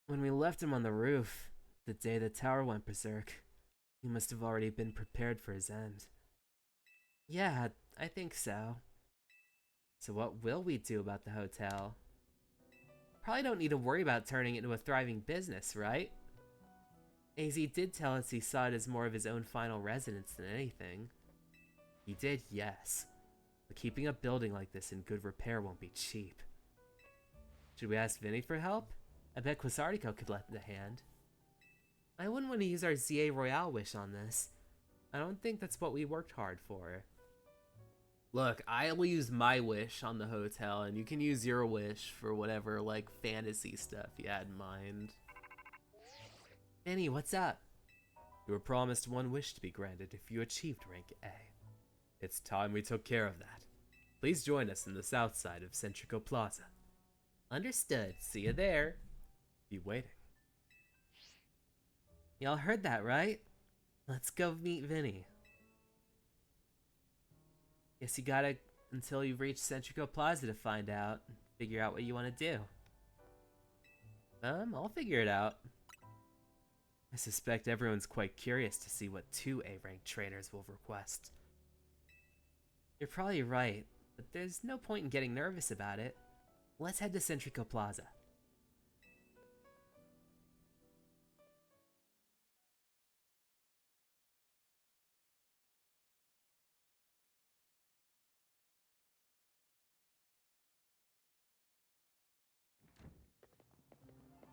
When we left him on the roof, the day the tower went berserk, he must have already been prepared for his end. Yeah, I think so. So what will we do about the hotel? Probably don't need to worry about turning it into a thriving business, right? AZ did tell us he saw it as more of his own final residence than anything. He did, yes. But keeping a building like this in good repair won't be cheap. Should we ask Vinny for help? I bet Quasartico could lend a hand. I wouldn't want to use our ZA Royale wish on this. I don't think that's what we worked hard for. Look, I'll use my wish on the hotel, and you can use your wish for whatever, like, fantasy stuff you had in mind. Vinny, what's up? You were promised one wish to be granted if you achieved rank A. It's time we took care of that. Please join us in the south side of Centrico Plaza. Understood. See you there. Be waiting. Y'all heard that, right? Let's go meet Vinny. Guess you gotta until you reach Centrico Plaza to find out and figure out what you want to do. I'll figure it out. I suspect everyone's quite curious to see what 2 A-rank trainers will request. You're probably right, but there's no point in getting nervous about it. Let's head to Centrico Plaza.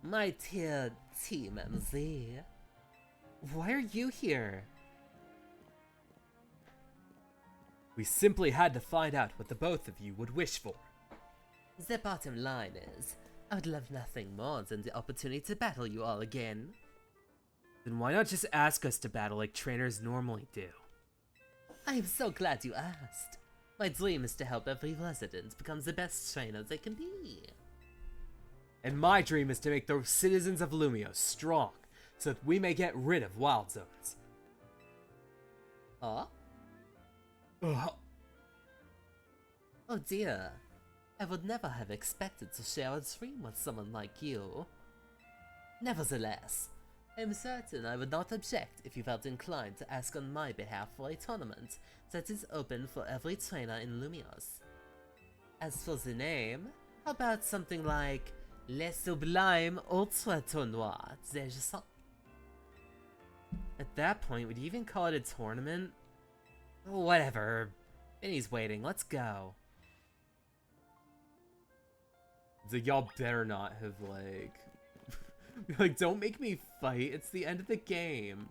My dear TMZ, why are you here? We simply had to find out what the both of you would wish for. The bottom line is, I would love nothing more than the opportunity to battle you all again. Then why not just ask us to battle like trainers normally do? I am so glad you asked. My dream is to help every resident become the best trainer they can be. And my dream is to make the citizens of Lumio strong, so that we may get rid of wild zones. Huh? Oh dear. I would never have expected to share a dream with someone like you. Nevertheless, I am certain I would not object if you felt inclined to ask on my behalf for a tournament that is open for every trainer in Lumios. As for the name, how about something like Le Sublime Ultra Tournoi Zhejisan? At that point, would you even call it a tournament? Whatever. Vinny's waiting, let's go. Y'all better not have, like... like, don't make me fight, it's the end of the game.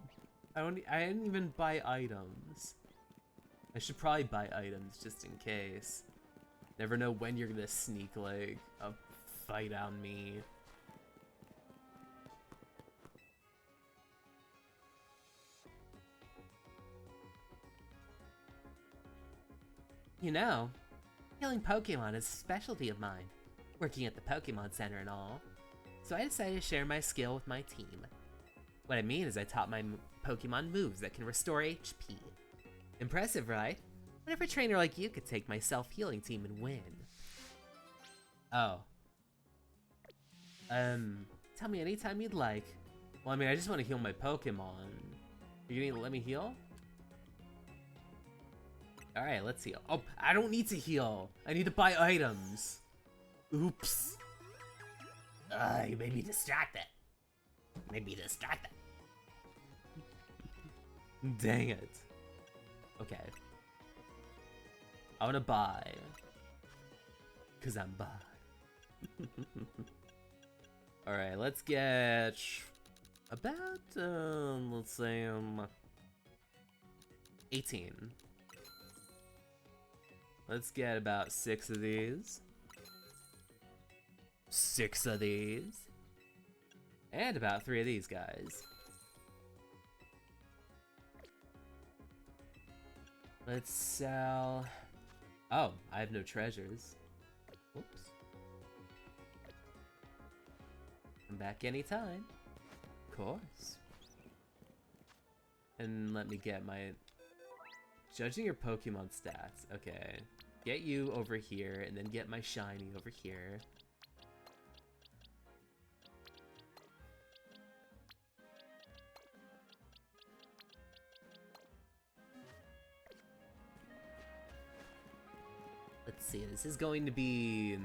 I didn't even buy items. I should probably buy items just in case. Never know when you're gonna sneak, like, a fight on me. You know, healing Pokemon is a specialty of mine, working at the Pokemon Center and all. So I decided to share my skill with my team. What I mean is I taught my Pokemon moves that can restore HP. Impressive, right? What if a trainer like you could take my self-healing team and win? Oh. Tell me anytime you'd like. Well, I mean, I just want to heal my Pokemon. Are you gonna let me heal? Alright, let's heal. Oh, I don't need to heal. I need to buy items. Oops. You made me distracted. Dang it. Okay. I wanna buy. Cause I'm bi. Alright, let's get about, let's say, 18. Let's get about 6 of these. 6 of these. And about 3 of these guys. Let's sell... Oh, I have no treasures. Whoops. Come back anytime. Of course. And let me get my... Judging your Pokemon stats. Okay. Get you over here, and then get my shiny over here. Let's see, this is going to be...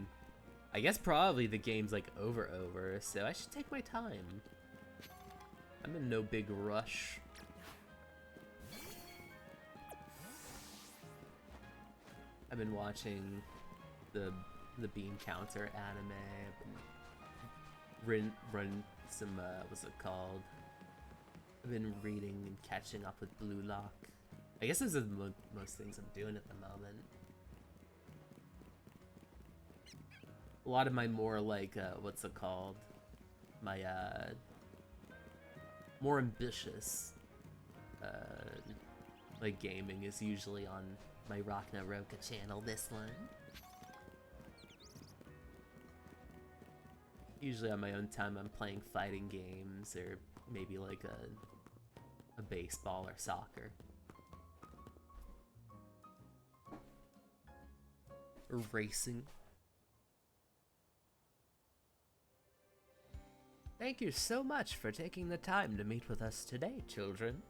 I guess probably the game's like over, so I should take my time. I'm in no big rush. I've been watching the bean counter anime. Run some what's it called? I've been reading and catching up with Blue Lock. I guess those are the most things I'm doing at the moment. A lot of my more like what's it called? My more ambitious like gaming is usually on my Rockna Roka channel, this one. Usually on my own time I'm playing fighting games or maybe like a baseball or soccer. Or racing. Thank you so much for taking the time to meet with us today, children.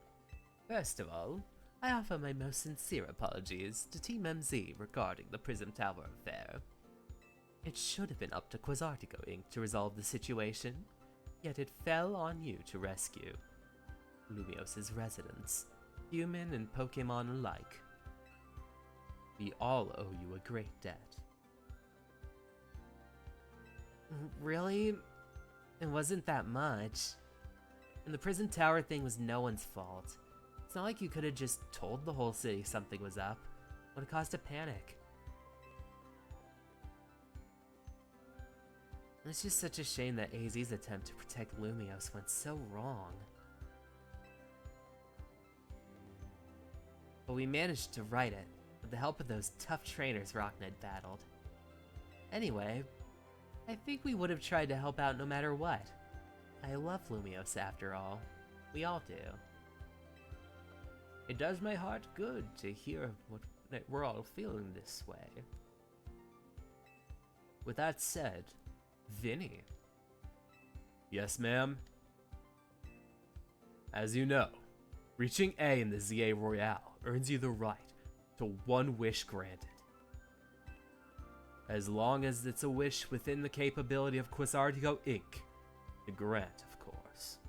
First of all, I offer my most sincere apologies to Team MZ regarding the Prism Tower affair. It should have been up to Quasartigo Inc. to resolve the situation, yet it fell on you to rescue Lumios's residents, human and Pokemon alike. We all owe you a great debt. Really? It wasn't that much. And the prison tower thing was no one's fault. It's not like you could have just told the whole city something was up. Would have caused a panic. It's just such a shame that AZ's attempt to protect Lumios went so wrong. But we managed to right it, with the help of those tough trainers Rockned battled. Anyway, I think we would have tried to help out no matter what. I love Lumios after all. We all do. It does my heart good to hear that we're all feeling this way. With that said, Vinny. Yes, ma'am? As you know, reaching A in the ZA Royale earns you the right to one wish granted. As long as it's a wish within the capability of Quasartigo Inc. to grant, of course.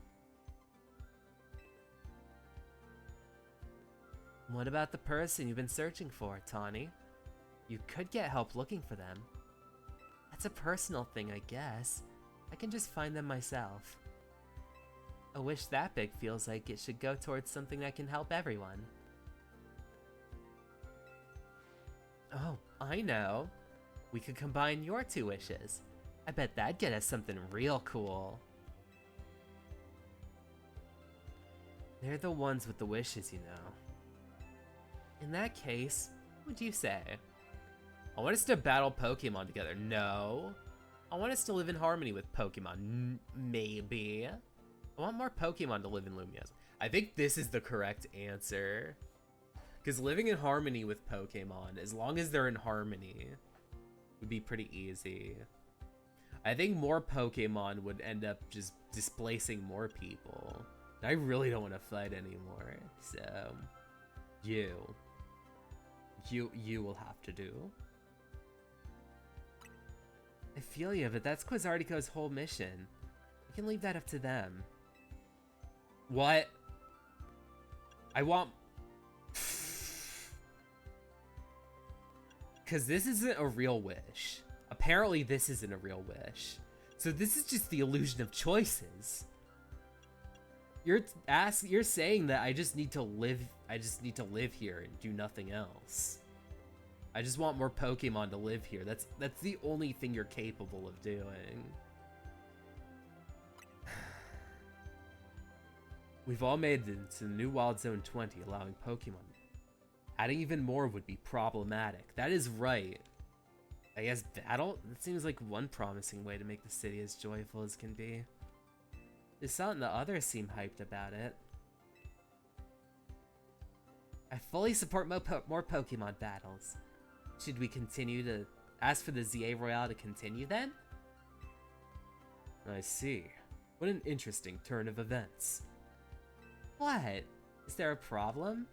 What about the person you've been searching for, Tawny? You could get help looking for them. That's a personal thing, I guess. I can just find them myself. A wish that big feels like it should go towards something that can help everyone. Oh, I know. We could combine your two wishes. I bet that'd get us something real cool. They're the ones with the wishes, you know. In that case, what do you say? I want us to battle Pokemon together. No. I want us to live in harmony with Pokemon. Maybe. I want more Pokemon to live in Lumios. I think this is the correct answer. Because living in harmony with Pokemon, as long as they're in harmony, would be pretty easy. I think more Pokemon would end up just displacing more people. I really don't want to fight anymore, so you will have to do. I feel you, but that's Quasartigo's whole mission. We can leave that up to them. What? I want... Because this isn't a real wish. Apparently this isn't a real wish. So this is just the illusion of choices. You're saying that I just need to live here and do nothing else. I just want more Pokemon to live here. That's the only thing you're capable of doing. We've all made it to the new Wild Zone 20, allowing Pokemon Adding even more would be problematic. That is right. I guess battle? That seems like one promising way to make the city as joyful as can be. Isant and the others seem hyped about it. I fully support more Pokemon battles. Should we continue to ask for the ZA Royale to continue then? I see. What an interesting turn of events. What? Is there a problem?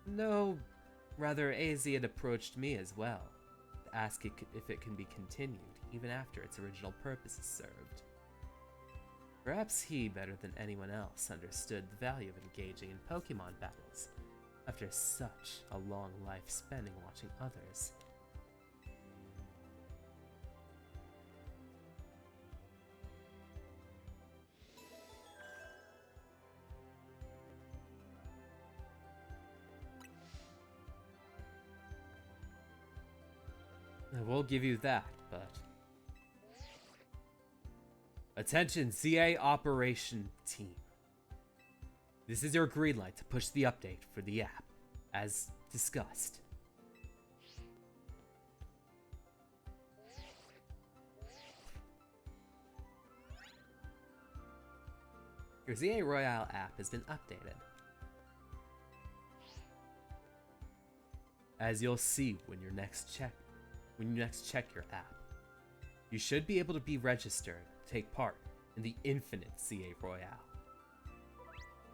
No, rather AZ had approached me as well, to ask if it can be continued, even after its original purpose is served. Perhaps he, better than anyone else, understood the value of engaging in Pokemon battles, after such a long life spending watching others. I will give you that, but... Attention, ZA Operation Team. This is your green light to push the update for the app, as discussed. Your ZA Royale app has been updated. As you'll see when you next check your app, you should be able to be registered to take part in the Infinite ZA Royale.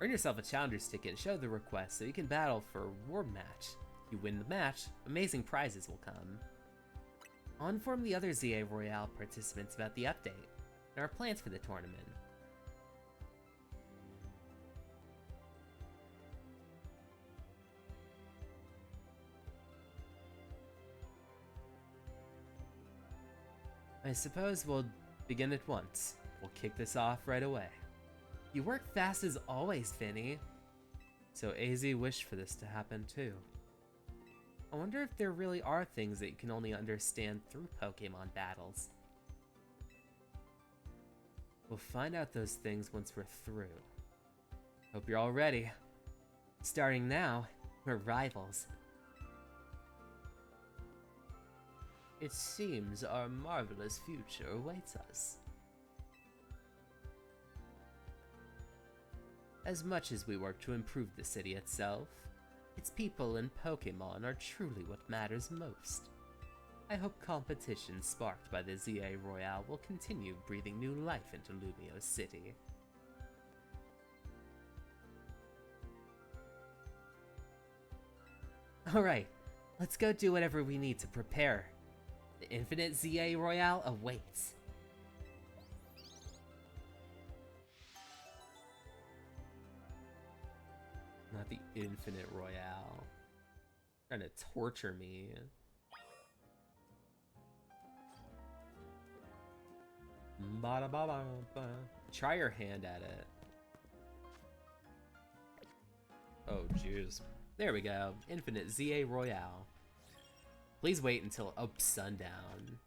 Earn yourself a Challenger's ticket and show the request so you can battle for a reward match. If you win the match, amazing prizes will come. I'll inform the other ZA Royale participants about the update and our plans for the tournament. I suppose we'll begin at once. We'll kick this off right away. You work fast as always, Vinny. So AZ wished for this to happen too. I wonder if there really are things that you can only understand through Pokemon battles. We'll find out those things once we're through. Hope you're all ready. Starting now, we're rivals. It seems our marvelous future awaits us. As much as we work to improve the city itself, its people and Pokemon are truly what matters most. I hope competition sparked by the ZA Royale will continue breathing new life into Lumio City. Alright, let's go do whatever we need to prepare. The Infinite ZA Royale awaits. Not the Infinite Royale. Trying to torture me. Ba-da-ba-ba-ba. Try your hand at it. Oh, jeez. There we go. Infinite ZA Royale. Please wait until sundown.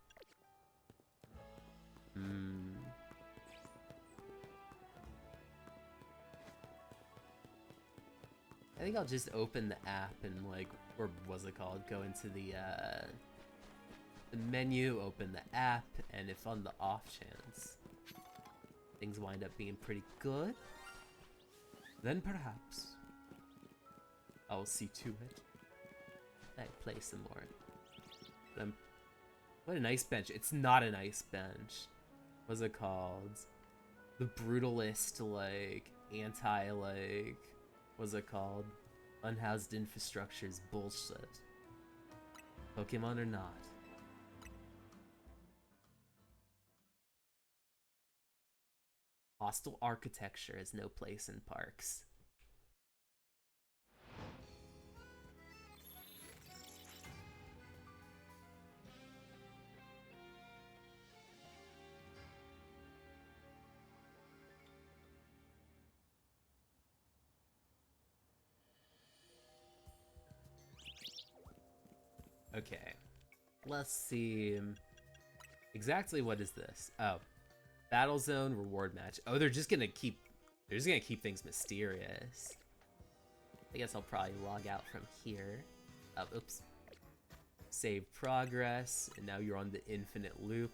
I think I'll just open the app and like, or what's it called? Go into the menu, open the app, and if on the off chance things wind up being pretty good, then perhaps I'll see to it I play some more. What an ice bench. It's not an ice bench. What's it called? The brutalist, like, anti, like, what's it called? Unhoused infrastructure's bullshit. Pokemon or not. Hostile architecture has no place in parks. Okay, let's see. Exactly what is this? Oh, Battle Zone reward match. Oh, they're just gonna keep things mysterious. I guess I'll probably log out from here. Oh, oops. Save progress, and now you're on the infinite loop.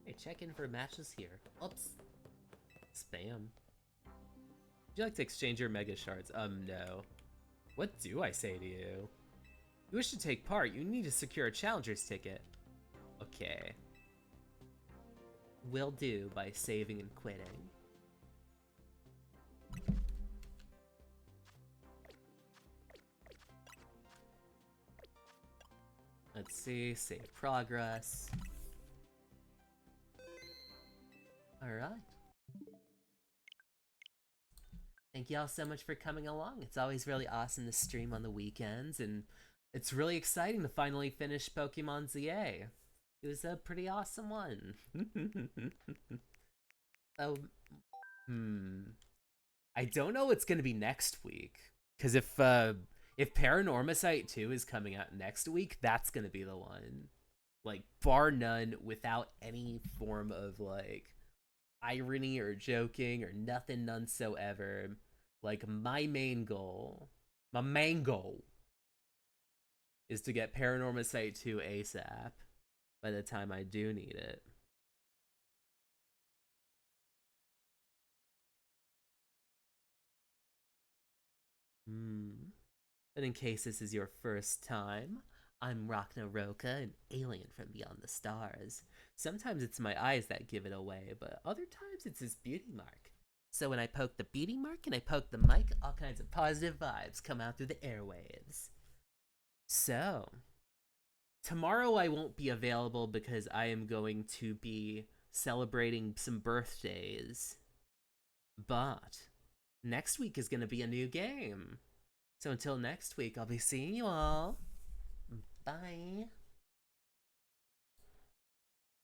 Hey, check in for matches here. Oops. Spam. Would you like to exchange your mega shards? No. What do I say to you? You wish to take part, you need to secure a challenger's ticket. Okay. Will do by saving and quitting. Let's see, save progress. Alright. Thank y'all so much for coming along. It's always really awesome to stream on the weekends, and it's really exciting to finally finish Pokemon ZA. It was a pretty awesome one. Oh, I don't know what's gonna be next week, because if Paranormosite 2 is coming out next week, that's gonna be the one. Like, bar none, without any form of, like, irony or joking or nothing none so ever. Like, my main goal is to get Paranormosite 2 ASAP by the time I do need it. But in case this is your first time, I'm Roka, an alien from beyond the stars. Sometimes it's my eyes that give it away, but other times it's his beauty mark. So when I poke the beauty mark and I poke the mic, all kinds of positive vibes come out through the airwaves. So, tomorrow I won't be available because I am going to be celebrating some birthdays. But next week is going to be a new game. So until next week, I'll be seeing you all. Bye.